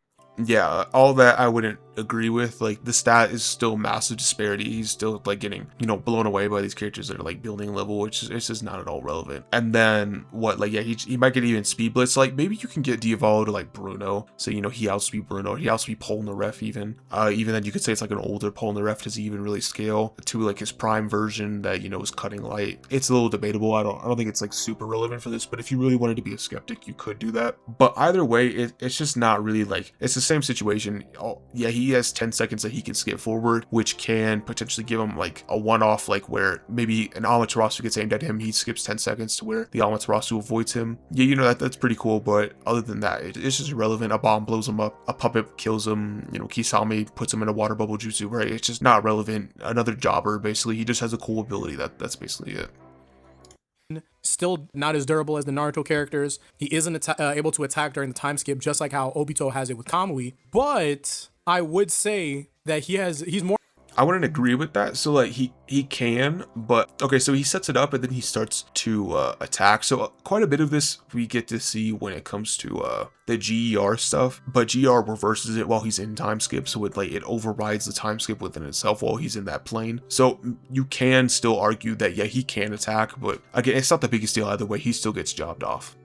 S1: Yeah, all that I wouldn't agree with. Like, the stat is still massive disparity. He's still like getting, you know, blown away by these characters that are like building level, which is just not at all relevant. And then what, like, yeah, he might get even speed blitz. Like, maybe you can get Diavolo to like Bruno, so you know he outspeed Bruno, he outspeed Polnareff even then. You could say it's like an older Polnareff. Does he even really scale to like his prime version that, you know, is cutting light? It's a little debatable. I don't think it's like super relevant for this, but if you really wanted to be a skeptic, you could do that. But either way, it's just not really like, it's the same situation. Yeah, he has 10 seconds that he can skip forward, which can potentially give him like a one-off, like where maybe an Amaterasu gets aimed at him, he skips 10 seconds to where the Amaterasu avoids him. Yeah, you know, that's pretty cool, but other than that, it's just irrelevant. A bomb blows him up, a puppet kills him, you know, Kisame puts him in a water bubble jutsu, right? It's just not relevant. Another jobber, basically. He just has a cool ability. That's basically it.
S2: Still not as durable as the Naruto characters. He isn't able to attack during the time skip, just like how Obito has it with Kamui. But I would say that he's more.
S1: I wouldn't agree with that. So like he can, but okay, so he sets it up and then he starts to attack. So quite a bit of this we get to see when it comes to the GER stuff, but GER reverses it while he's in time skip, so it overrides the time skip within itself while he's in that plane. So you can still argue that yeah, he can attack, but again, it's not the biggest deal either way. He still gets jobbed off.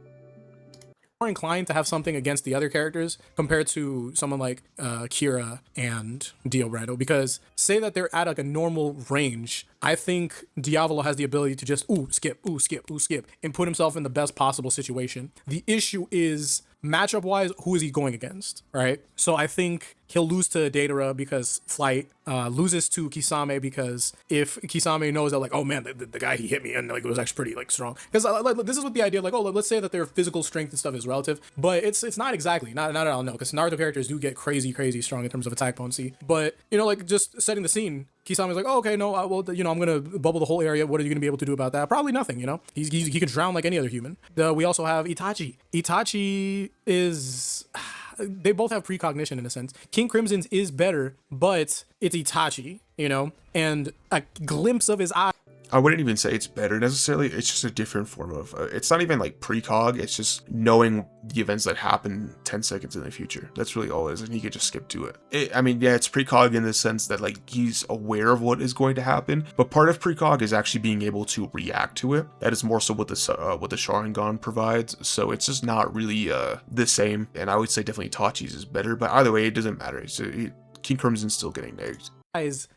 S2: More inclined to have something against the other characters compared to someone like Kira and Dio Brando, because say that they're at like a normal range, I think Diavolo has the ability to just skip, skip, skip, and put himself in the best possible situation. The issue is matchup wise, who is he going against, right? So I think he'll lose to Deidara because flight, loses to Kisame because if Kisame knows that like, oh man, the guy he hit me and like it was actually pretty like strong, because this is what the idea of like, oh, let's say that their physical strength and stuff is relative, but it's not exactly, not at all, no, because Naruto characters do get crazy strong in terms of attack potency, but you know, like just setting the scene, Kisame's like, oh, okay, no, well, you know, I'm gonna bubble the whole area. What are you gonna be able to do about that? Probably nothing, you know. He could drown like any other human. We also have Itachi. Itachi is. They both have precognition in a sense. King Crimson's is better, but it's Itachi, you know, and a glimpse of his eye.
S1: I wouldn't even say it's better necessarily. It's just a different form of, it's not even like precog. It's just knowing the events that happen 10 seconds in the future. That's really all it is. And he could just skip to it. I mean, yeah, it's precog in the sense that like he's aware of what is going to happen. But part of precog is actually being able to react to it. That is more so what the Sharingan provides. So it's just not really the same. And I would say definitely Itachi's is better. But either way, it doesn't matter. King Crimson's still getting negged.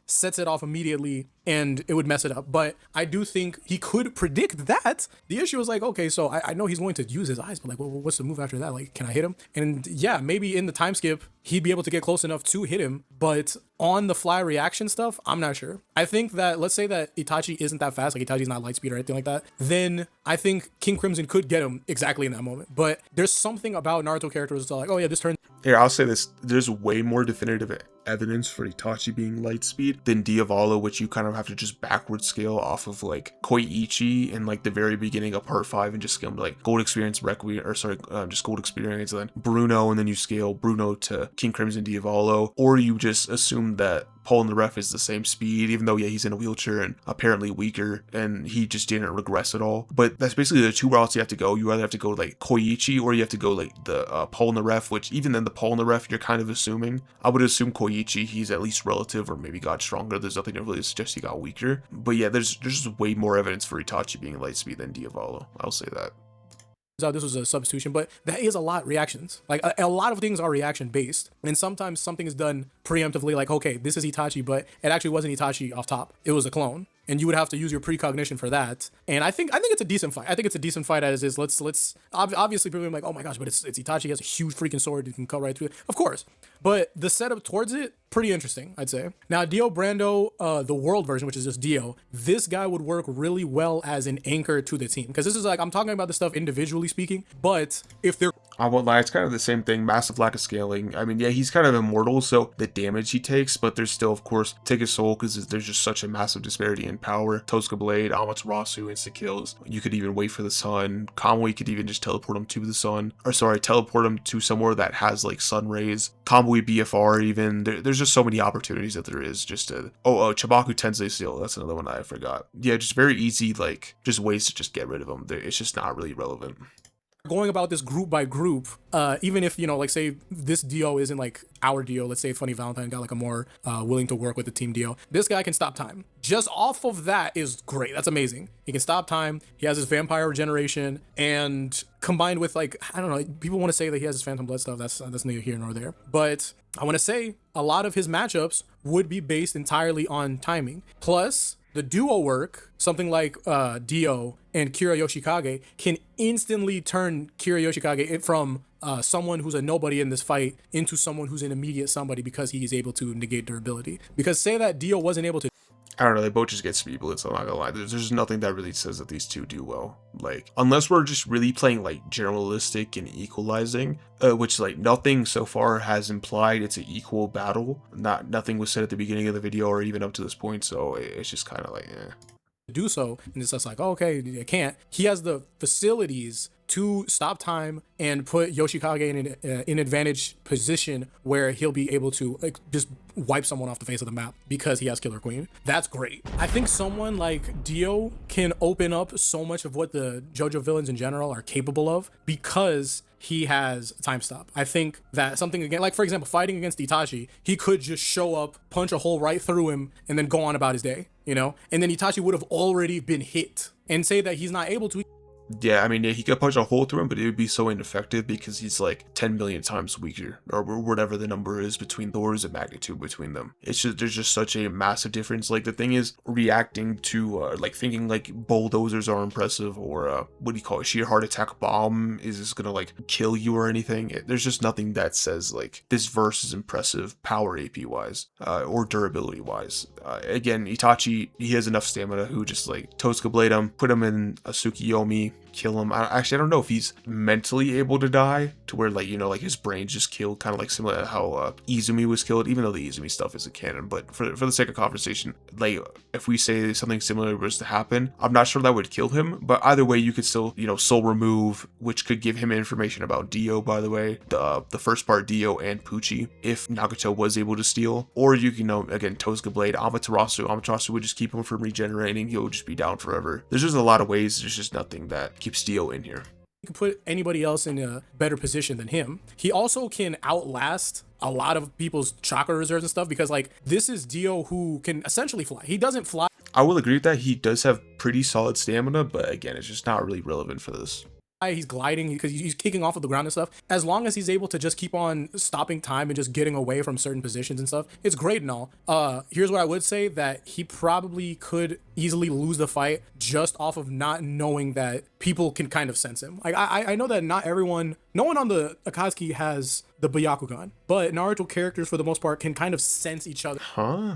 S2: Sets it off immediately and it would mess it up. But I do think he could predict that. The issue is like, okay, so I know he's going to use his eyes, but like, what's the move after that? Like, can I hit him? And yeah, maybe in the time skip, he'd be able to get close enough to hit him, but on the fly reaction stuff, I'm not sure. I think that, let's say that Itachi isn't that fast, like Itachi's not light speed or anything like that, then I think King Crimson could get him exactly in that moment. But there's something about Naruto characters that's like, oh yeah, this turn.
S1: Here, I'll say this. There's way more definitive evidence for Itachi being light speed than Diavolo, which you kind of have to just backward scale off of like Koichi in like the very beginning of part 5 and just scale to like Gold Experience Requiem, or sorry, just Gold Experience, and then Bruno, and then you scale Bruno to King Crimson Diavolo, or you just assume that Paul in the Ref is the same speed, even though yeah, he's in a wheelchair and apparently weaker, and he just didn't regress at all. But that's basically the two routes you have to go. You either have to go like Koichi, or you have to go like the Paul in the Ref, which even then the Paul in the Ref, you're kind of assuming. I would assume Koichi, he's at least relative, or maybe got stronger. There's nothing to really suggest he got weaker. But yeah, there's just way more evidence for Itachi being light speed than Diavolo. I'll say that.
S2: Out this was a substitution, but that is a lot reactions. Like a lot of things are reaction based, and sometimes something is done preemptively, like okay, this is Itachi, but it actually wasn't Itachi off top, it was a clone, and you would have to use your precognition for that. And I think it's a decent fight. I think it's a decent fight as is. Let's obviously people are like, oh my gosh, but it's Itachi, he has a huge freaking sword, you can cut right through it, of course, but the setup towards it, pretty interesting, I'd say. Now Dio Brando, the world version, which is just Dio, this guy would work really well as an anchor to the team, because this is like, I'm talking about the stuff individually speaking, but if they're,
S1: I won't lie, it's kind of the same thing. Massive lack of scaling. I mean, yeah, he's kind of immortal, so the damage he takes, but there's still, of course, take his soul, because there's just such a massive disparity in power. Tosca Blade, Amaterasu, insta kills. You could even wait for the sun. Kamui could even just teleport him to the sun. Or sorry, teleport him to somewhere that has like sun rays. Kamui BFR even. There's just so many opportunities that there is just to... Oh, Chibaku Tensei Seal. That's another one I forgot. Yeah, just very easy, like, just ways to just get rid of them. It's just not really relevant.
S2: Going about this group by group, even if, you know, like say this Dio isn't like our Dio, let's say Funny Valentine got like a more willing to work with the team Dio, this guy can stop time. Just off of that is great. That's amazing. He can stop time. He has his vampire regeneration, and combined with like, I don't know, people want to say that he has his phantom blood stuff. That's neither here nor there. But I want to say a lot of his matchups would be based entirely on timing. Plus, the duo work, something like Dio and Kira Yoshikage, can instantly turn Kira Yoshikage from someone who's a nobody in this fight into someone who's an immediate somebody, because he is able to negate durability. Because say that Dio wasn't able to...
S1: I don't know, they both just get speed bullets, I'm not gonna lie. There's nothing that really says that these two do well. Like, unless we're just really playing like generalistic and equalizing, which like nothing so far has implied it's an equal battle. Nothing was said at the beginning of the video or even up to this point, so it's just kind of like, eh.
S2: do so, and it's just like, oh, okay, it can't. He has the facilities to stop time and put Yoshikage in an advantage position where he'll be able to like just wipe someone off the face of the map because he has Killer Queen. That's great. I think someone like Dio can open up so much of what the JoJo villains in general are capable of because he has time stop. I think that something again, like for example, fighting against Itachi, he could just show up, punch a hole right through him, and then go on about his day, you know? And then Itachi would have already been hit, and say that he's not able to.
S1: Yeah, I mean, yeah, he could punch a hole through him, but it would be so ineffective because he's like 10 million times weaker, or whatever the number is between Thor's and magnitude between them. It's just, there's just such a massive difference. Like the thing is, reacting to like thinking like bulldozers are impressive, or what do you call it, sheer heart attack bomb is just gonna like kill you or anything. There's just nothing that says like this verse is impressive power AP wise, or durability wise. Again, Itachi, he has enough stamina who just like Tosuke Blade him, put him in a Tsukiyomi, kill him. I don't know if he's mentally able to die to where like, you know, like his brain's just killed, kind of like similar to how Izumi was killed, even though the Izumi stuff isn't canon. But for the sake of conversation, like if we say something similar was to happen, I'm not sure that would kill him, but either way you could still, you know, soul remove, which could give him information about Dio, by the way, the first part, Dio and Pucci, if Nagato was able to steal. Or you can, you know, again, Tosuke Blade, Amaterasu would just keep him from regenerating, he'll just be down forever. There's just a lot of ways, there's just nothing that keeps Dio in here.
S2: You can put anybody else in a better position than him. He also can outlast a lot of people's chakra reserves and stuff, because like this is Dio who can essentially fly. He doesn't fly.
S1: I will agree with that. He does have pretty solid stamina, but again, it's just not really relevant for this.
S2: He's gliding because he's kicking off of the ground and stuff. As long as he's able to just keep on stopping time and just getting away from certain positions and stuff, it's great and all. Here's what I would say, that he probably could easily lose the fight just off of not knowing that people can kind of sense him. Like I know that not everyone, no one on the Akatsuki has the Byakugan, but Naruto characters for the most part can kind of sense each other.
S1: Huh?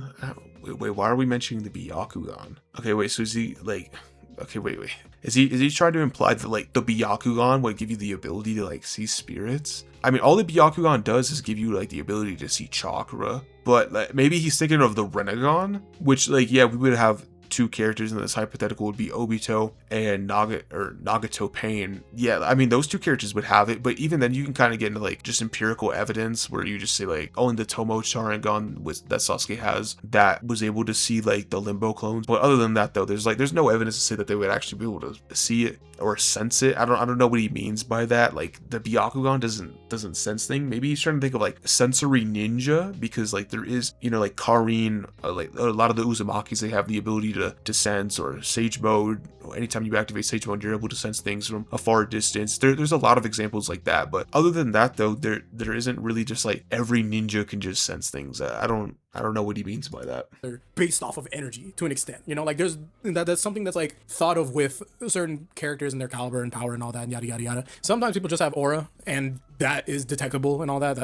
S1: Wait, why are we mentioning the Byakugan? Okay, wait, so is he like... Okay, wait. Is he trying to imply that like the Byakugan would give you the ability to like see spirits? I mean, all the Byakugan does is give you like the ability to see chakra, but like, maybe he's thinking of the Renegon, which like, yeah, we would have two characters in this hypothetical would be Obito and Nagato Pain. Yeah, I mean, those two characters would have it, but even then you can kind of get into like just empirical evidence where you just say like, oh, in the Tomo Sharingan that Sasuke has, that was able to see like the Limbo clones. But other than that though, there's no evidence to say that they would actually be able to see it or sense it. I don't know what he means by that. Like the Byakugan doesn't sense things. Maybe he's trying to think of like sensory ninja, because like there is, you know, like Karin, like a lot of the Uzumakis, they have the ability to sense, or Sage Mode. Anytime you activate Sage Mode, you're able to sense things from a far distance. There's a lot of examples like that, but other than that though, there isn't really just like every ninja can just sense things. I don't know what he means by that.
S2: They're based off of energy to an extent, you know, like there's that's something that's like thought of with certain characters and their caliber and power and all that and yada yada yada. Sometimes people just have aura and that is detectable and all that.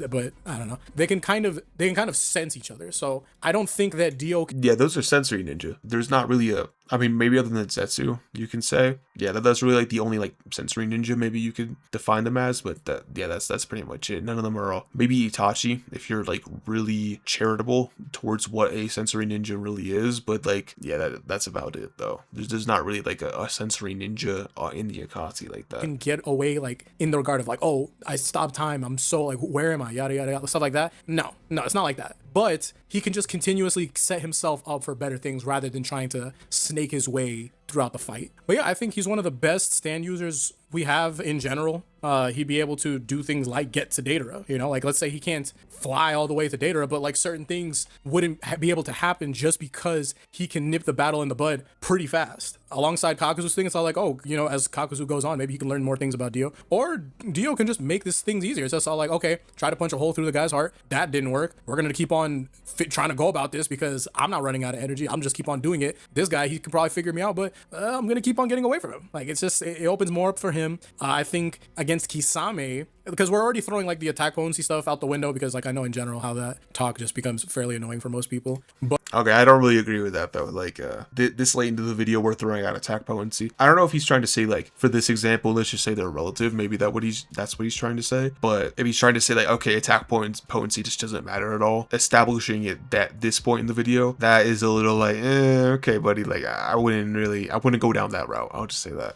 S2: But I don't know. They can kind of sense each other. So I don't think that Dio.
S1: Yeah, those are sensory ninja. There's not really I mean, maybe other than Zetsu, you can say. Yeah, that's really like the only like sensory ninja maybe you could define them as, but that's pretty much it. None of them are all. Maybe Itachi, if you're like really charitable towards what a sensory ninja really is, but like, yeah, that's about it though. There's not really like a sensory ninja in the Akatsuki like that.
S2: Can get away like in the regard of like, oh, I stopped time, I'm so like, where am I, yada yada yada, stuff like that. No, it's not like that. But he can just continuously set himself up for better things rather than trying to snake his way throughout the fight. But yeah, I think he's one of the best stand users we have in general. He'd be able to do things like get to Datara, you know, like let's say he can't fly all the way to Datara, but like certain things wouldn't be able to happen just because he can nip the battle in the bud pretty fast. Alongside Kakuzu's thing, it's all like, oh, you know, as Kakuzu goes on, maybe he can learn more things about Dio, or Dio can just make this things easier. It's just all like, okay, try to punch a hole through the guy's heart. That didn't work. We're gonna keep on trying to go about this because I'm not running out of energy. I'm just keep on doing it. This guy, he can probably figure me out, but I'm gonna keep on getting away from him. Like it's just, it opens more up for him. I think against Kisame, because we're already throwing like the attack potency stuff out the window, because like I know in general how that talk just becomes fairly annoying for most people. But
S1: Okay, I don't really agree with that though. Like, this late into the video, we're throwing out attack potency. I don't know if he's trying to say, like, for this example, let's just say they're relative. Maybe that's what he's trying to say. But if he's trying to say like, okay, attack potency just doesn't matter at all, establishing it at this point in the video, that is a little like, okay, buddy. Like, I wouldn't go down that route. I'll just say that.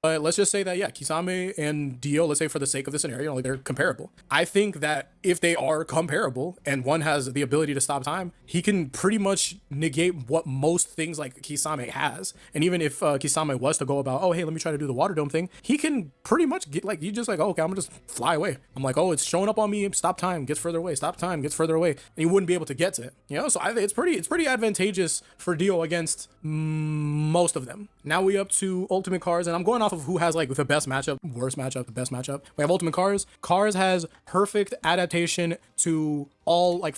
S2: But let's just say that, yeah, Kisame and Dio, let's say for the sake of the scenario, like they're comparable. I think that if they are comparable and one has the ability to stop time, he can pretty much negate what most things like Kisame has. And even if Kisame was to go about, oh, hey, let me try to do the water dome thing, he can pretty much get like, you just like, oh, okay, I'm gonna just fly away. I'm like, oh, it's showing up on me, stop time, gets further away, stop time, gets further away. And he wouldn't be able to get to it. You know, so I think it's pretty advantageous for Dio against most of them. Now we up to Ultimate Cars, and I'm going off of who has like the best matchup, worst matchup, the best matchup. We have Ultimate Cars. Cars has perfect adaptation to all like.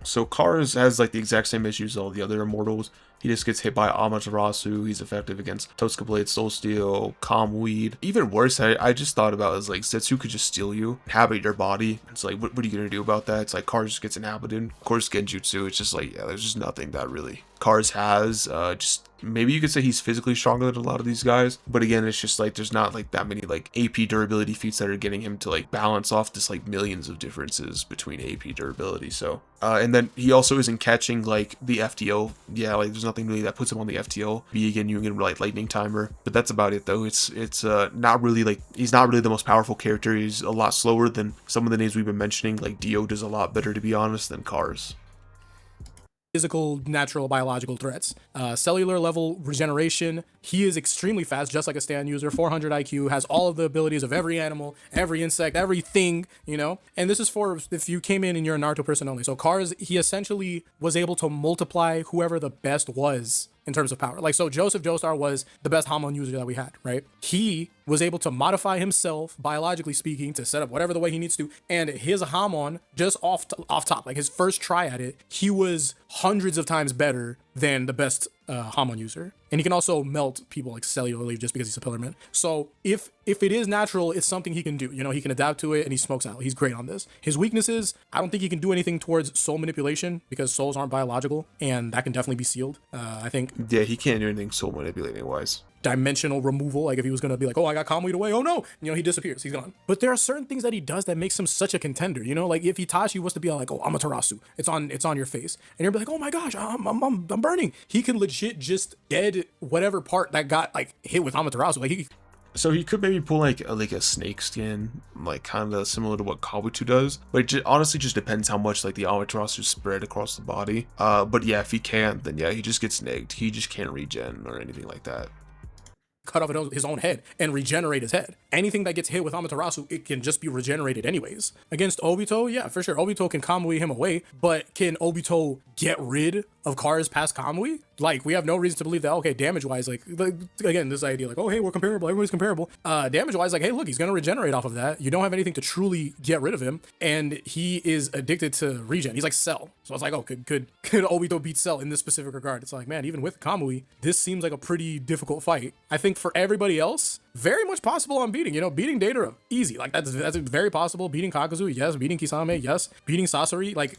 S1: So Cars has like the exact same issues as all the other Immortals. He just gets hit by Amaterasu. He's effective against Totsuka Blade, Soul Steel, Calm Weed. Even worse, I just thought about is like Zetsu could just steal you, inhabit your body. It's like, what are you gonna do about that? It's like Cars just gets inhabited. Of course, Genjutsu. It's just like, yeah, there's just nothing that really Cars has. Just maybe you could say he's physically stronger than a lot of these guys, but again, it's just like there's not like that many like AP durability feats that are getting him to like balance off this like millions of differences between AP durability. So and then he also isn't catching like the FTO. Yeah, like there's nothing really that puts him on the FTO. Be again, you can like lightning timer, but that's about it though. It's not really like, he's not really the most powerful character. He's a lot slower than some of the names we've been mentioning. Like Dio does a lot better, to be honest, than Cars.
S2: Physical, natural, biological threats. Cellular level regeneration. He is extremely fast, just like a stand user. 400 IQ, has all of the abilities of every animal, every insect, everything, you know? And this is for if you came in and you're a Naruto person only. So Cars, he essentially was able to multiply whoever the best was in terms of power. Like, so Joseph Joestar was the best Hamon user that we had, right? He was able to modify himself, biologically speaking, to set up whatever the way he needs to. And his Hamon, just off top, like his first try at it, he was hundreds of times better than the best Hamon user. And he can also melt people like cellularly just because he's a pillarman. So if it is natural, it's something he can do. You know, he can adapt to it and he smokes out. He's great on this. His weaknesses, I don't think he can do anything towards soul manipulation because souls aren't biological, and that can definitely be sealed. I think.
S1: Yeah, he can't do anything soul manipulating wise.
S2: Dimensional removal, like if he was gonna be like, oh, I got calm weight away, oh no, you know, he disappears, he's gone. But there are certain things that he does that makes him such a contender, you know, like if Itachi was to be like, oh, Amaterasu, it's on your face, and you're like, oh my gosh, I'm burning. He can legit just dead whatever part that got like hit with Amaterasu. Like
S1: so he could maybe pull like a snake skin, like kind of similar to what Kabuto does, but it honestly just depends how much like the Amaterasu spread across the body. But yeah, if he can't, then yeah, he just gets nagged. He just can't regen or anything like that.
S2: Cut off his own head and regenerate his head. Anything that gets hit with Amaterasu, it can just be regenerated anyways. Against Obito, yeah, for sure, Obito can Kamui him away, but can Obito get rid of Cars past Kamui? Like, we have no reason to believe that, okay, damage-wise, like again, this idea, like, oh, hey, we're comparable, everybody's comparable. Damage-wise, like, hey, look, he's gonna regenerate off of that. You don't have anything to truly get rid of him, and he is addicted to regen. He's like Cell. So it's like, oh, could Obito beat Cell in this specific regard? It's like, man, even with Kamui, this seems like a pretty difficult fight. I think for everybody else, very much possible on beating. You know, beating Deidara, easy. Like, that's very possible. Beating Kakuzu, yes. Beating Kisame, yes. Beating Sasori, like...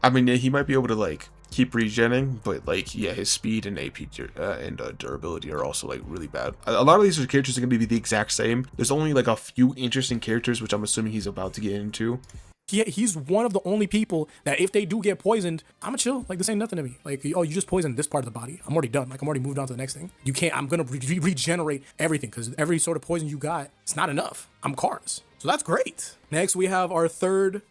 S1: I mean, yeah, he might be able to, like, keep regenning, but, like, yeah, his speed and AP and durability are also, like, really bad. A lot of these characters are going to be the exact same. There's only, like, a few interesting characters, which I'm assuming he's about to get into.
S2: He's one of the only people that if they do get poisoned, I'ma chill. Like, this ain't nothing to me. Like, oh, you just poisoned this part of the body. I'm already done. Like, I'm already moved on to the next thing. You can't, I'm gonna regenerate everything because every sort of poison you got, it's not enough. I'm Cars. So that's great. Next, we have our third,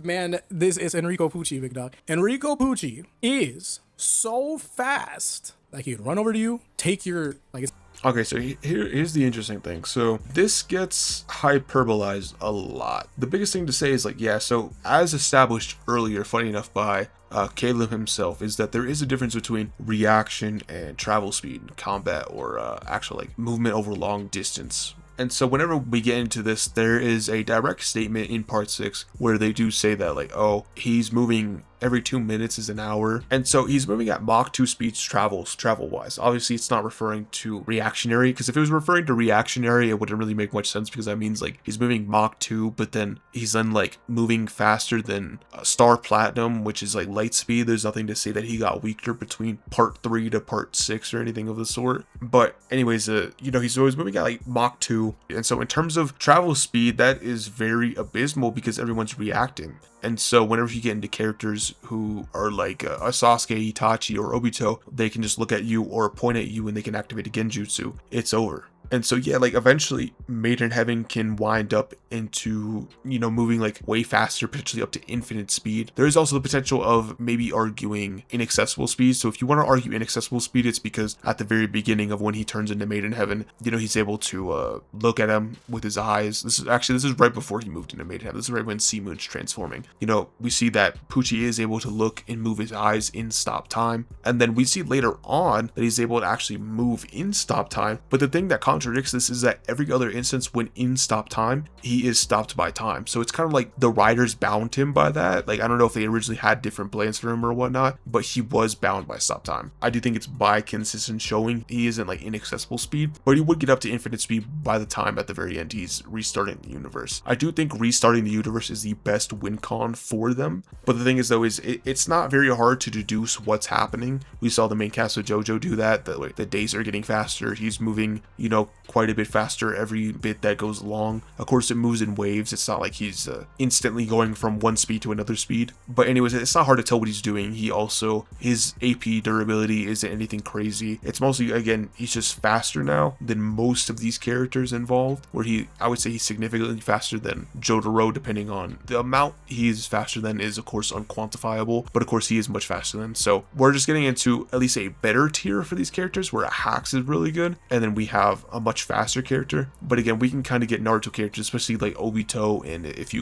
S2: man, this is Enrico Pucci, big dog. Enrico Pucci is so fast. Like, he can run over to you, take your, like, it's
S1: okay, so here's the interesting thing. So this gets hyperbolized a lot. The biggest thing to say is like, yeah, so as established earlier, funny enough, by Caleb himself, is that there is a difference between reaction and travel speed in combat, or actual like movement over long distance. And so whenever we get into this, there is a direct statement in part 6 where they do say that like, oh, he's moving every 2 minutes is an hour. And so he's moving at Mach 2 speeds travel wise. Obviously it's not referring to reactionary, because if it was referring to reactionary, it wouldn't really make much sense, because that means like he's moving Mach 2, but then he's then like moving faster than Star Platinum, which is like light speed. There's nothing to say that he got weaker between part 3 to part 6 or anything of the sort. But anyways, you know, he's always moving at like Mach 2. And so in terms of travel speed, that is very abysmal because everyone's reacting. And so whenever you get into characters who are like a Sasuke, Itachi, or Obito, they can just look at you or point at you and they can activate a genjutsu. It's over. And so yeah, like eventually Made in Heaven can wind up into, you know, moving like way faster, potentially up to infinite speed. There is also the potential of maybe arguing inaccessible speed. So if you want to argue inaccessible speed, it's because at the very beginning of when he turns into Made in Heaven, you know, he's able to look at him with his eyes. This is right before he moved into Made in Heaven. This is right when Moon's transforming. You know, we see that Pucci is able to look and move his eyes in stop time. And then we see later on that he's able to actually move in stop time. But the thing that contradicts this is that every other instance when in stop time, he is stopped by time. So it's kind of like the writers bound him by that. Like, I don't know if they originally had different plans for him or whatnot, but he was bound by stop time. I do think it's by consistent showing he isn't like inaccessible speed, but he would get up to infinite speed by the time at the very end he's restarting the universe. I do think restarting the universe is the best win con for them. But the thing is though, is it's not very hard to deduce what's happening. We saw the main cast of JoJo do that. The days are getting faster. He's moving, you know, quite a bit faster every bit that goes along. Of course, it moves in waves. It's not like he's instantly going from one speed to another speed. But anyways, it's not hard to tell what he's doing. He also, his AP durability isn't anything crazy. It's mostly, again, he's just faster now than most of these characters involved, where I would say he's significantly faster than Jotaro, depending on the amount he's faster than is of course unquantifiable, but of course he is much faster than. So we're just getting into at least a better tier for these characters, where Hacks is really good, and then we have a much faster character. But again, we can kind of get Naruto characters, especially like Obito, and if you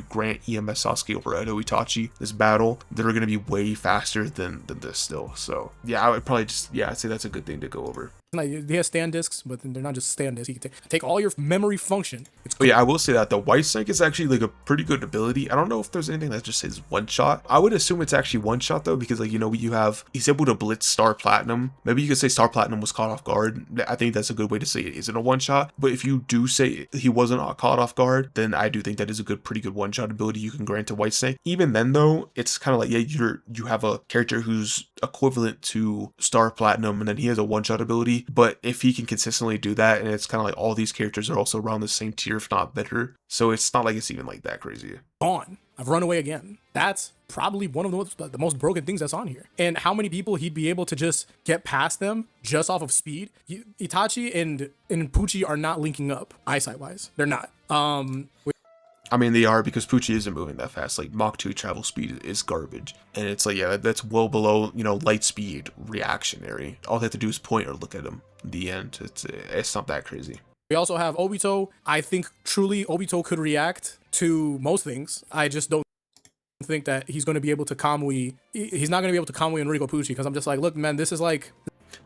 S1: grant EMS Sasuke over Edo Itachi this battle, they're going to be way faster than this still. So yeah, I would probably just, yeah, I'd say that's a good thing to go over.
S2: Like, they have stand discs, but they're not just stand discs. You can take all your memory function. It's
S1: cool. Oh yeah, I will say that the White Snake is actually like a pretty good ability. I don't know if there's anything that just says one shot. I would assume it's actually one shot though, because like, you know, he's able to blitz Star Platinum. Maybe you could say Star Platinum was caught off guard. I think that's a good way to say it isn't a one shot. But if you do say he wasn't caught off guard, then I do think that is a pretty good one shot ability you can grant to White Snake. Even then though, it's kind of like, yeah, you have a character who's equivalent to Star Platinum, and then he has a one shot ability. But if he can consistently do that, and it's kind of like all these characters are also around the same tier, if not better, so it's not like it's even like that crazy.
S2: Gone. I've run away again. That's probably one of the most broken things that's on here. And how many people he'd be able to just get past them just off of speed. Itachi and Pucci are not linking up eyesight wise. They're not.
S1: I mean, they are, because Pucci isn't moving that fast. Like, Mach 2 travel speed is garbage. And it's like, yeah, that's well below, you know, light speed reactionary. All they have to do is point or look at him. In the end, it's not that crazy.
S2: We also have Obito. I think truly Obito could react to most things. I just don't think that he's going to be able to Kamui. He's not going to be able to Kamui and Rigo Pucci, because I'm just like, look, man, this is like...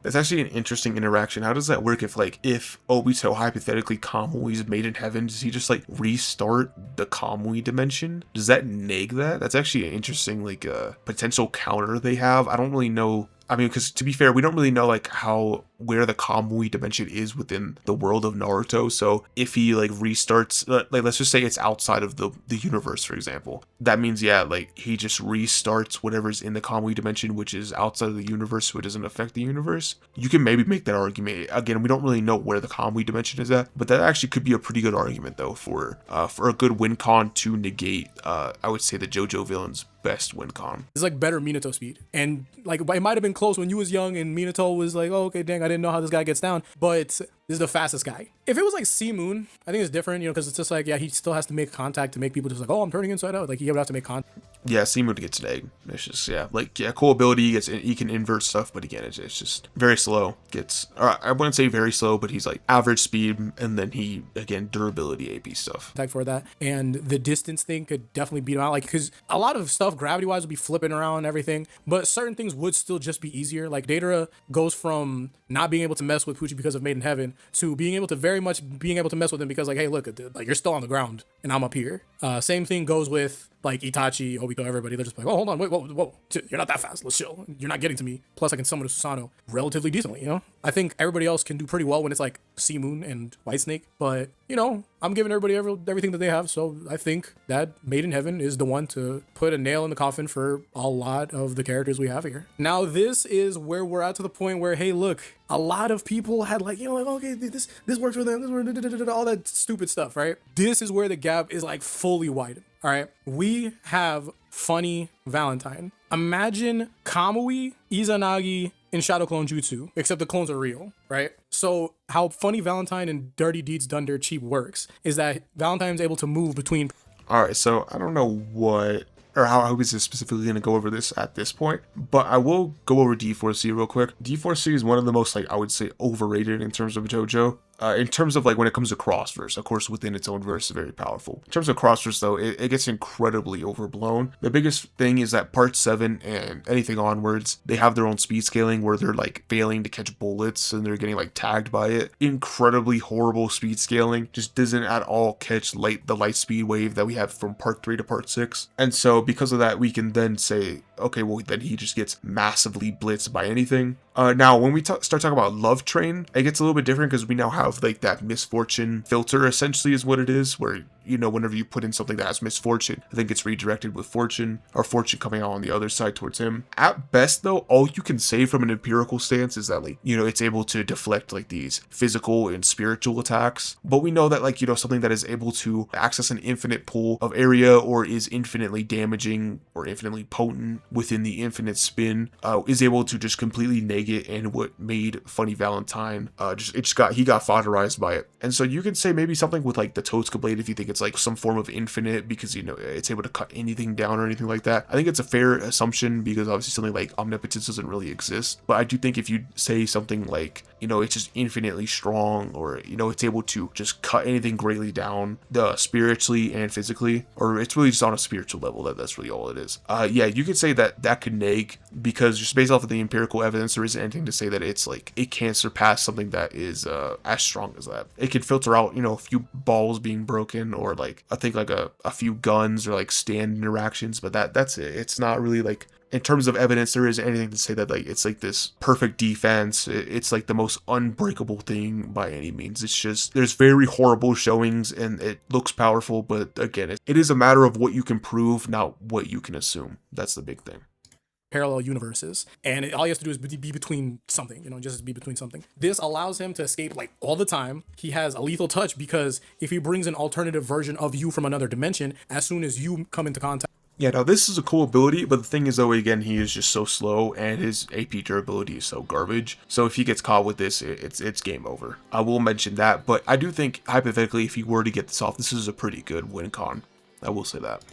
S1: That's actually an interesting interaction. How does that work if Obito hypothetically Kamui's Made in Heaven, does he just like restart the Kamui dimension? Does that neg that? That's actually an interesting like potential counter they have. I don't really know. I mean, because to be fair, we don't really know like where the Kamui dimension is within the world of Naruto. So if he like restarts, like let's just say it's outside of the universe, for example, that means, yeah, like he just restarts whatever's in the Kamui dimension, which is outside of the universe, so it doesn't affect the universe. You can maybe make that argument. Again, we don't really know where the Kamui dimension is at, but that actually could be a pretty good argument though for a good win con to negate, I would say, the JoJo villain's best win con.
S2: It's like better Minato speed, and like it might have been close when you was young and Minato was like, oh, okay, dang, I didn't know how this guy gets down, but this is the fastest guy. If it was like Moon, I think it's different, you know, because it's just like, yeah, he still has to make contact to make people just like, oh, I'm turning inside out. Like he would have to make contact.
S1: Yeah, Moon gets an egg. It's just, yeah, like, yeah, cool ability. He can invert stuff, but again, it's just very slow. I wouldn't say very slow, but he's like average speed, and then he, again, durability AP stuff.
S2: For that, and the distance thing could definitely beat him out, like, because a lot of stuff gravity wise would be flipping around and everything, but certain things would still just be easier. Like Deidara goes from not being able to mess with Pucci because of Made in Heaven to being able to very much being able to mess with him because, like, hey, look, like you're still on the ground and I'm up here. Same thing goes with like Itachi, Obito, everybody, they're just like, oh, hold on, wait, whoa, you're not that fast, let's chill. You're not getting to me. Plus, I can summon a Susanoo relatively decently, you know? I think everybody else can do pretty well when it's like Sea Moon and White Snake, but, you know, I'm giving everybody everything that they have, so I think that Made in Heaven is the one to put a nail in the coffin for a lot of the characters we have here. Now, this is where we're at to the point where, hey, look, a lot of people had like, you know, like, okay, this works for them, this works, all that stupid stuff, right? This is where the gap is like fully widened. All right, we have funny Valentine. Imagine Kamui, Izanagi, and Shadow Clone Jutsu, except the clones are real, right? So how funny Valentine and Dirty Deeds Done Dirt Cheap works is that Valentine's able to move between.
S1: All right, so I don't know what or how is this specifically going to go over this at this point, but I will go over D4C real quick. D4C is one of the most, like, I would say, overrated in terms of JoJo. In terms of like when it comes to crossverse, of course, within its own verse is very powerful. In terms of crossverse though, it gets incredibly overblown. The biggest thing is that part 7 and anything onwards, they have their own speed scaling where they're like failing to catch bullets and they're getting like tagged by it. Incredibly horrible speed scaling, just doesn't at all catch the light speed wave that we have from part 3 to part 6. And so because of that, we can then say, okay, well then he just gets massively blitzed by anything. Now, when we start talking about Love Train, it gets a little bit different because we now have like that misfortune filter, essentially is what it is, where, you know, whenever you put in something that has misfortune, I think it's redirected with fortune, or fortune coming out on the other side towards him. At best though, all you can say from an empirical stance is that, like, you know, it's able to deflect like these physical and spiritual attacks, but we know that, like, you know, something that is able to access an infinite pool of area or is infinitely damaging or infinitely potent within the infinite spin is able to just completely negate, and what made Funny Valentine he got fodderized by it. And so you can say maybe something with like the Totsuka blade if you think it's like some form of infinite, because, you know, it's able to cut anything down or anything like that. I think it's a fair assumption because obviously something like omnipotence doesn't really exist, but I do think if you say something like, you know, it's just infinitely strong, or, you know, it's able to just cut anything greatly down, spiritually and physically, or it's really just on a spiritual level, that's really all it is. Yeah, you could say that could neg, because just based off of the empirical evidence, there isn't anything to say that it's like it can't surpass something that is as strong as that. It can filter out, you know, a few balls being broken, or like I think like a few guns or like stand interactions, but that's it. It's not really like, in terms of evidence, there isn't anything to say that like it's like this perfect defense. It's like the most unbreakable thing by any means. It's just there's very horrible showings and it looks powerful, but again, it is a matter of what you can prove, not what you can assume. That's the big thing.
S2: Parallel universes, and all you have to do is be between something, you know, just be between something. This allows him to escape like all the time. He has a lethal touch because if he brings an alternative version of you from another dimension, as soon as you come into contact.
S1: Yeah, now this is a cool ability, but the thing is though, again, he is just so slow and his AP durability is so garbage. So if he gets caught with this, it's game over. I will mention that, but I do think hypothetically, if he were to get this off, this is a pretty good win con. I will say that.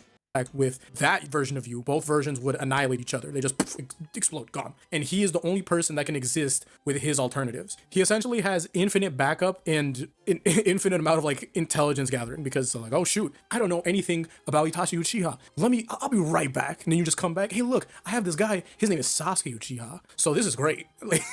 S2: With that version of you, both versions would annihilate each other. They just explode, gone. And he is the only person that can exist with his alternatives. He essentially has infinite backup and an infinite amount of like intelligence gathering, because like, oh shoot, I don't know anything about Itachi Uchiha. I'll be right back. And then you just come back. Hey, look, I have this guy. His name is Sasuke Uchiha. So this is great. Like,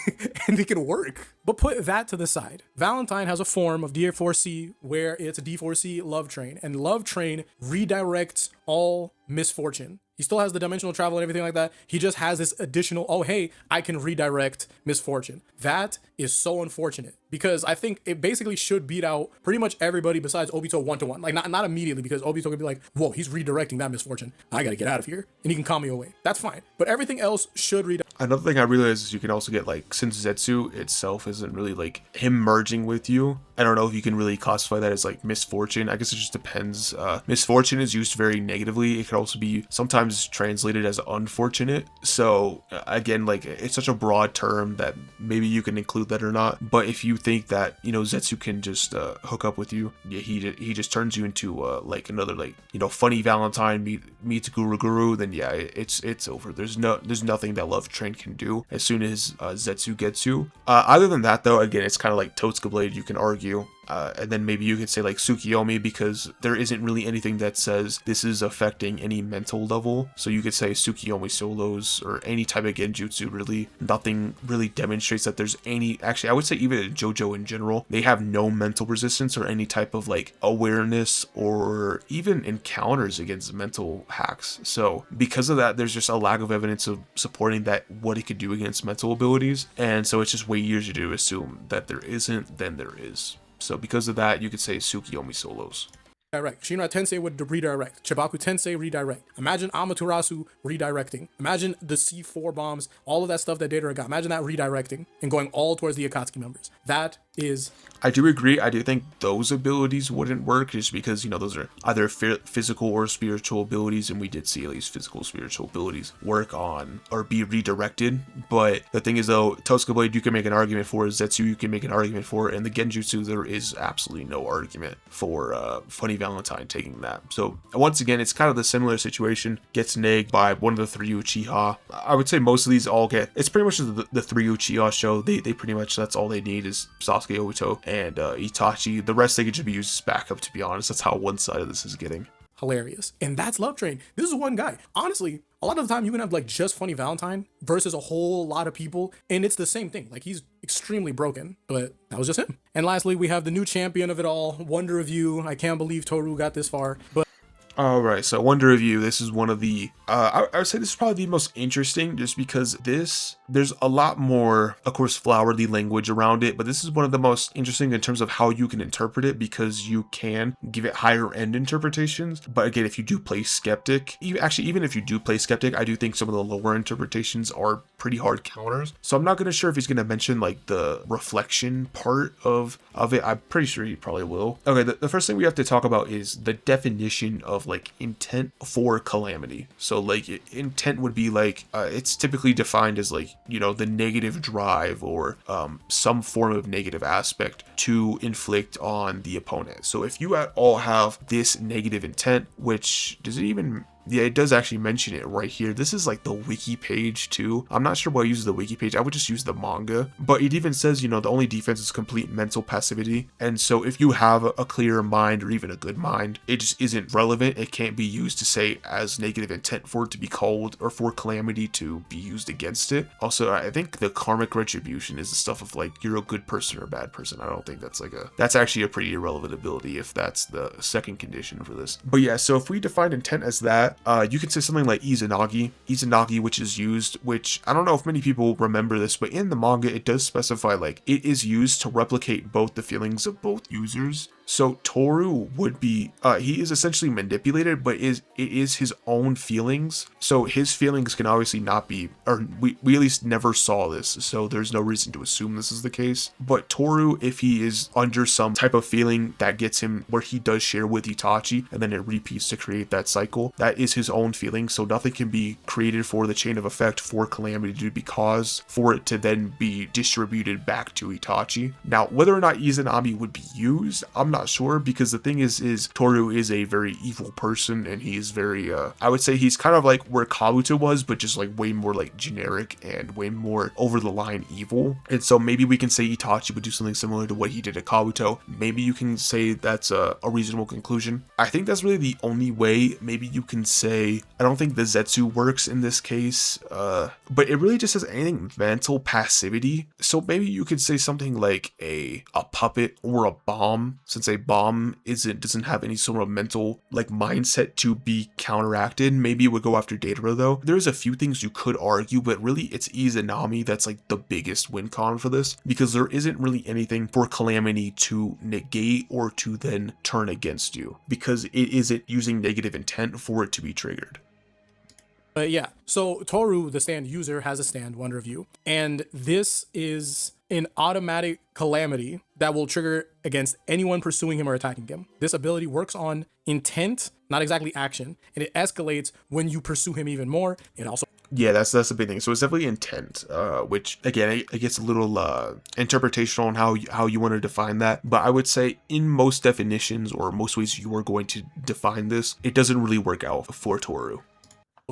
S2: and it can work. But put that to the side. Valentine has a form of D4C where it's a D4C Love Train, and Love Train redirects all misfortune. He still has the dimensional travel and everything like that. He just has this additional, oh, hey, I can redirect misfortune. That is so unfortunate, because I think it basically should beat out pretty much everybody besides Obito 1-to-1. Like, not immediately, because Obito could be like, whoa, he's redirecting that misfortune. I gotta get out of here. And he can calm me away. That's fine. But everything else should redirect.
S1: Another thing I realized is you can also get, like, since Zetsu itself isn't really like him merging with you, I don't know if you can really classify that as like misfortune. I guess it just depends. Misfortune is used very negatively. It could also be sometimes translated as unfortunate. So again, like, it's such a broad term that maybe you can include that or not. But if you think that, you know, Zetsu can just hook up with you, yeah, he just turns you into like another, like, you know, Funny Valentine meets Guru, then yeah, it's over. There's nothing that Love Train can do as soon as Zetsu gets you. Other than that though, again, it's kind of like Totsuka Blade, you can argue. And then maybe you could say like Tsukiyomi, because there isn't really anything that says this is affecting any mental level. So you could say Tsukiyomi solos or any type of genjutsu, really. Nothing really demonstrates that there's any, actually I would say even in JoJo in general, they have no mental resistance or any type of like awareness or even encounters against mental hacks. So because of that, there's just a lack of evidence of supporting that what it could do against mental abilities. And so it's just way easier to assume that there isn't than there is. So because of that, you could say Tsukiyomi solos.
S2: Redirect. Shinra Tensei would redirect. Chibaku Tensei redirect. Imagine Amaterasu redirecting. Imagine the C4 bombs, all of that stuff that Deidara got. Imagine that redirecting and going all towards the Akatsuki members. That is...
S1: I do agree. I do think those abilities wouldn't work just because, you know, those are either physical or spiritual abilities, and we did see at least physical spiritual abilities work on or be redirected. But the thing is, though, Tosuka Blade you can make an argument for, Zetsu you can make an argument for, and the Genjutsu there is absolutely no argument for Funny Valentine taking that. So once again, it's kind of the similar situation. Gets negged by one of the three Uchiha. I would say most of these all get, it's pretty much the three Uchiha show. They pretty much, that's all they need is Sasuke, Obito, and Itachi. The rest they could just be used as backup, to be honest. That's how one side of this is getting.
S2: Hilarious. And that's Love Train. This is one guy. Honestly, a lot of the time you can have like just Funny Valentine versus a whole lot of people, and it's the same thing. Like, he's extremely broken, but that was just him. And lastly, we have the new champion of it all, Wonder of You. I can't believe Toru got this far, but
S1: Alright, so Wonder of You, this is one of the, I would say this is probably the most interesting, just because there's a lot more, of course, flowery language around it, but this is one of the most interesting in terms of how you can interpret it, because you can give it higher end interpretations. But again, if you do play Skeptic, even if you do play Skeptic, I do think some of the lower interpretations are pretty hard counters. So I'm not going to sure if he's going to mention like the reflection part of it. I'm pretty sure he probably will. Okay, the first thing we have to talk about is the definition of like intent for calamity. So like intent would be like, it's typically defined as like, you know, the negative drive or some form of negative aspect to inflict on the opponent. So if you at all have this negative intent, which does it even... Yeah, it does actually mention it right here. This is like the wiki page too. I'm not sure why I use the wiki page. I would just use the manga. But it even says, you know, the only defense is complete mental passivity. And so if you have a clear mind or even a good mind, it just isn't relevant. It can't be used to say as negative intent for it to be called or for calamity to be used against it. Also, I think the karmic retribution is the stuff of like, you're a good person or a bad person. I don't think that's like that's actually a pretty irrelevant ability if that's the second condition for this. But yeah, so if we define intent as that, you can say something like Izanagi, which is used, which I don't know if many people remember this, but in the manga, it does specify like it is used to replicate both the feelings of both users. So Toru would be, he is essentially manipulated, but it is his own feelings. So his feelings can obviously not be, or we at least never saw this, so there's no reason to assume this is the case. But Toru, if he is under some type of feeling that gets him where he does share with Itachi, and then it repeats to create that cycle, that is his own feeling. So nothing can be created for the chain of effect for calamity to be caused, for it to then be distributed back to Itachi. Now, whether or not Izanami would be used, I'm not sure, because the thing is Toru is a very evil person, and he is very I would say he's kind of like where Kabuto was, but just like way more like generic and way more over the line evil. And so maybe we can say Itachi would do something similar to what he did at Kabuto. Maybe you can say that's a reasonable conclusion. I think that's really the only way. Maybe you can say, I don't think the Zetsu works in this case, but it really just says anything mental passivity. So maybe you could say something like a puppet or a bomb, since a bomb doesn't have any sort of mental like mindset to be counteracted. Maybe it would go after Deidara though. There's a few things you could argue, but really it's Izanami that's like the biggest win con for this, because there isn't really anything for calamity to negate or to then turn against you, because it isn't using negative intent for it to be triggered.
S2: But yeah, so Toru, the stand user, has a stand, Wonder of You, and this is an automatic calamity that will trigger against anyone pursuing him or attacking him. This ability works on intent, not exactly action, and it escalates when you pursue him even more. It also...
S1: Yeah, that's the big thing. So it's definitely intent, which again, it gets a little interpretational on how you want to define that. But I would say in most definitions or most ways you are going to define this, it doesn't really work out for Toru.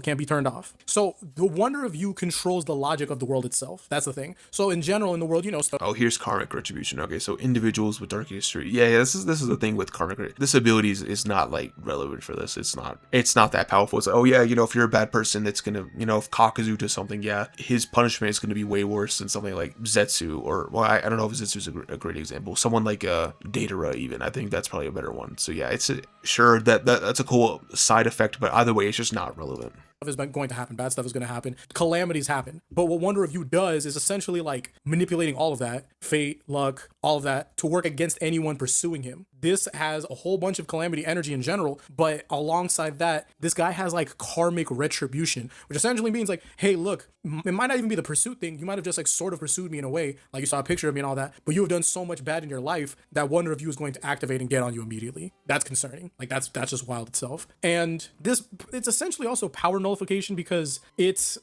S2: can't be turned off. So the wonder of you controls the logic of the world itself. That's the thing. So in general, in the world, stuff.
S1: Oh, here's karmic retribution. Okay, so individuals with dark history. Yeah, this is the thing with karmic. This ability is not like relevant for this. It's not that powerful. It's like, oh yeah, if you're a bad person, it's gonna, if Kakuzu does something, yeah, his punishment is gonna be way worse than something like Zetsu, or well, I don't know if Zetsu's a great example. Someone like Datara even. I think that's probably a better one. So yeah, it's sure that's a cool side effect, but either way, it's just not relevant.
S2: Is going to happen, bad stuff is going to happen, calamities happen, but what Wonder of You does is essentially like manipulating all of that, fate, luck, all of that, to work against anyone pursuing him. This has a whole bunch of calamity energy in general, but alongside that, this guy has like karmic retribution, which essentially means like, hey, look, it might not even be the pursuit thing, you might have just like sort of pursued me in a way, like you saw a picture of me and all that, but you have done so much bad in your life that Wonder of You is going to activate and get on you immediately. That's concerning. Like that's just wild itself. And it's essentially also power nullification, because it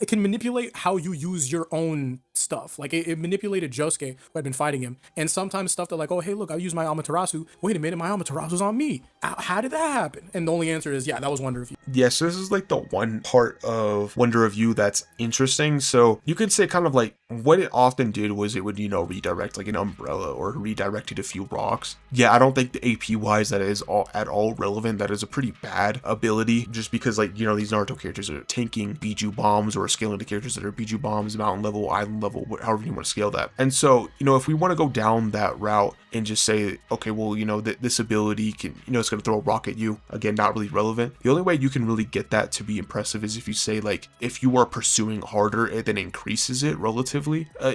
S2: can manipulate how you use your own stuff. Like it manipulated Josuke, who had been fighting him, and sometimes stuff that like, oh hey look, I used my Amaterasu, wait a minute, my Amaterasu's on me, how did that happen? And the only answer is, yeah, that was Wonder of You.
S1: Yes, this is like the one part of Wonder of You that's interesting. So you could say kind of like what it often did was it would redirect like an umbrella or redirected a few rocks. Yeah, I don't think the AP wise that is at all relevant. That is a pretty bad ability, just because like these Naruto characters are tanking Biju bombs or scaling the characters that are Biju bombs, mountain level, island level, however you want to scale that. And so if we want to go down that route and just say, okay, well this ability can it's going to throw a rock at you, again, not really relevant. The only way you can really get that to be impressive is if you say like, if you are pursuing harder, it then increases it relatively.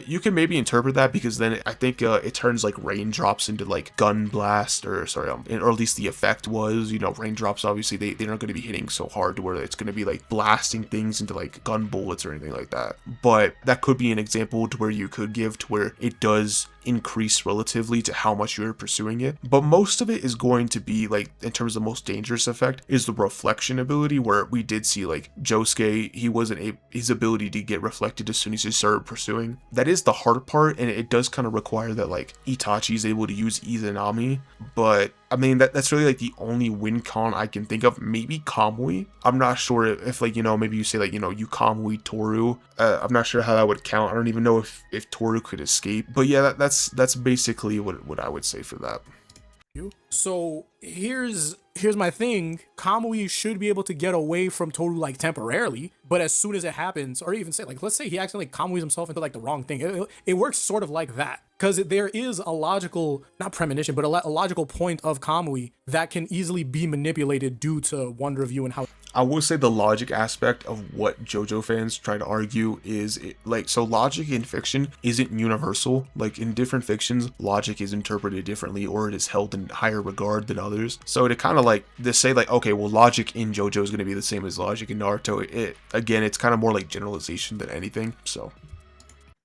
S1: You can maybe interpret that, because then I think it turns like raindrops into like gun blast, or sorry, or at least the effect was, raindrops obviously they're not going to be hitting so hard to where it's going to be like blasting things into like gun bullets or anything like that. But that could be an example to where you could give to where it does increase relatively to how much you're pursuing it. But most of it is going to be like, in terms of the most dangerous effect, is the reflection ability, where we did see like Josuke, his ability to get reflected as soon as he started pursuing. That is the hard part, and it does kind of require that like Itachi is able to use Izanami. But I mean, that's really like the only win con I can think of. Maybe Kamui. I'm not sure if like, maybe you say like, you Kamui Toru. I'm not sure how that would count. I don't even know if Toru could escape. But yeah, that's basically what I would say for that.
S2: So here's my thing. Kamui should be able to get away from Toru like temporarily, but as soon as it happens, or even say like, let's say he accidentally Kamui's himself into like the wrong thing, it works sort of like that, because there is a logical, not premonition, but a logical point of Kamui that can easily be manipulated due to Wonder of You and how.
S1: I will say the logic aspect of what JoJo fans try to argue is so logic in fiction isn't universal. Like in different fictions, logic is interpreted differently, or it is held in higher regard than others. So to kind of like to say like, okay, well, logic in JoJo is going to be the same as logic in Naruto. It's kind of more like generalization than anything. So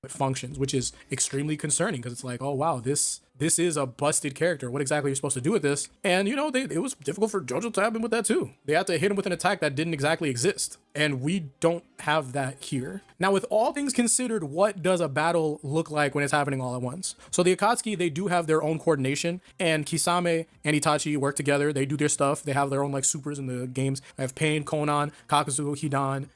S2: it functions, which is extremely concerning, because it's like, oh wow, this is a busted character. What exactly are you supposed to do with this? And it was difficult for JoJo to happen with that too. They had to hit him with an attack that didn't exactly exist, and we don't have that here. Now, with all things considered, what does a battle look like when it's happening all at once? So the Akatsuki, they do have their own coordination, and Kisame and Itachi work together. They do their stuff. They have their own like supers in the games. I have Pain, Konan, Kakuzu, Hidan,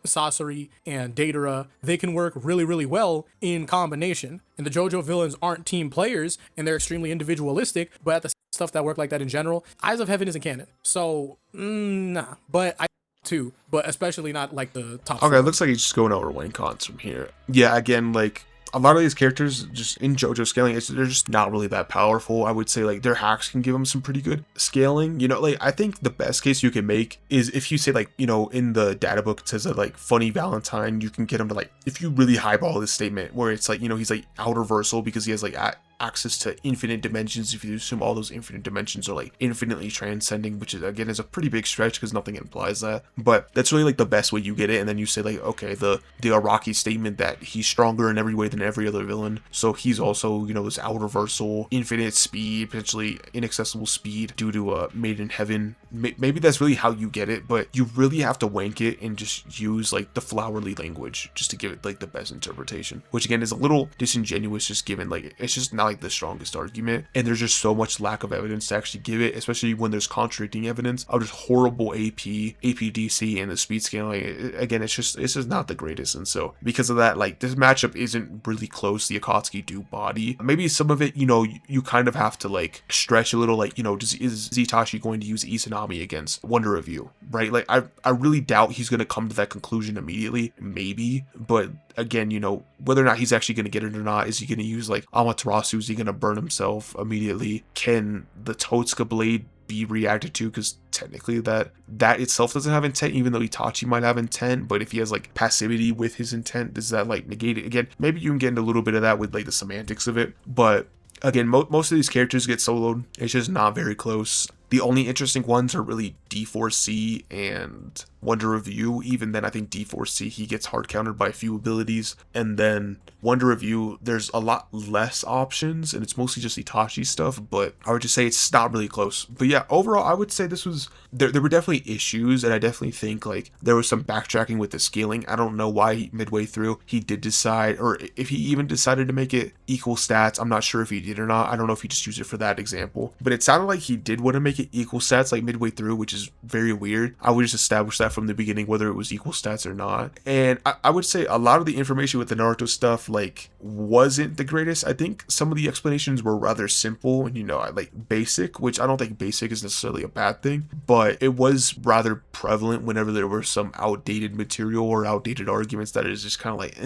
S2: Sasori, and Datara. They can work really, really well in combination. And the JoJo villains aren't team players, and they're extremely individualistic, but at the stuff that work like that in general, Eyes of Heaven isn't canon. So, nah. But I too, but especially not like the top.
S1: Okay, it looks like he's just going over win cons from here. Yeah, again, like a lot of these characters just in JoJo scaling, they're just not really that powerful. I would say like their hacks can give them some pretty good scaling. Like I think the best case you can make is if you say like, in the data book it says that like funny Valentine, you can get him to like, if you really highball this statement where it's like, he's like outer-versal because he has like access to infinite dimensions. If you assume all those infinite dimensions are like infinitely transcending, which is again is a pretty big stretch because nothing implies that, but that's really like the best way you get it. And then you say like, okay, the Araki statement that he's stronger in every way than every other villain, so he's also this outer-versal infinite speed, potentially inaccessible speed due to made in heaven. Maybe that's really how you get it, but you really have to wank it and just use like the flowery language just to give it like the best interpretation, which again is a little disingenuous, just given like it's just not like the strongest argument, and there's just so much lack of evidence to actually give it, especially when there's contradicting evidence of just horrible APDC, and the speed scaling. Again, it's just not the greatest, and so because of that, like, this matchup isn't really close. The Akatsuki do body. Maybe some of it, you know, you kind of have to like stretch a little, like, you know, is Itachi going to use Izanami against Wonder Review, right? Like, I really doubt he's going to come to that conclusion immediately, maybe, but again, you know, whether or not he's actually going to get it or not, is he going to use like Amaterasu? Is he going to burn himself immediately? Can the Totsuka blade be reacted to? Because technically that itself doesn't have intent, even though Itachi might have intent. But if he has like passivity with his intent, does that like negate it? Again, maybe you can get into a little bit of that with like the semantics of it, but again, most of these characters get soloed. It's just not very close. The only interesting ones are really D4C and Wonder Review. Even then, I think D4C, he gets hard countered by a few abilities. And then Wonder Review, there's a lot less options, and it's mostly just Itachi stuff, but I would just say it's not really close. But yeah, overall, I would say this was, there were definitely issues, and I definitely think like there was some backtracking with the scaling. I don't know why midway through he did decide, or if he even decided to make it equal stats. I'm not sure if he did or not. I don't know if he just used it for that example, but it sounded like he did want to make it equal stats like midway through, which is very weird. I would just establish that from the beginning, whether it was equal stats or not. And I would say a lot of the information with the Naruto stuff like wasn't the greatest. I think some of the explanations were rather simple and, you know, like basic, which I don't think basic is necessarily a bad thing, but it was rather prevalent whenever there were some outdated material or outdated arguments that is just kind of like,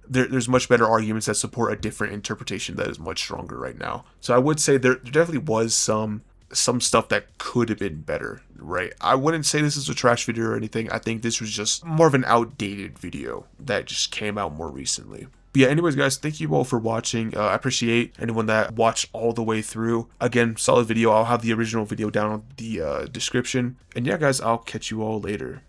S1: there's much better arguments that support a different interpretation that is much stronger right now. So I would say there definitely was some stuff that could have been better, right? I wouldn't say this is a trash video or anything. I think this was just more of an outdated video that just came out more recently. But yeah, anyways, guys, thank you all for watching. I appreciate anyone that watched all the way through. Again, solid video. I'll have the original video down in the description. And yeah, guys, I'll catch you all later.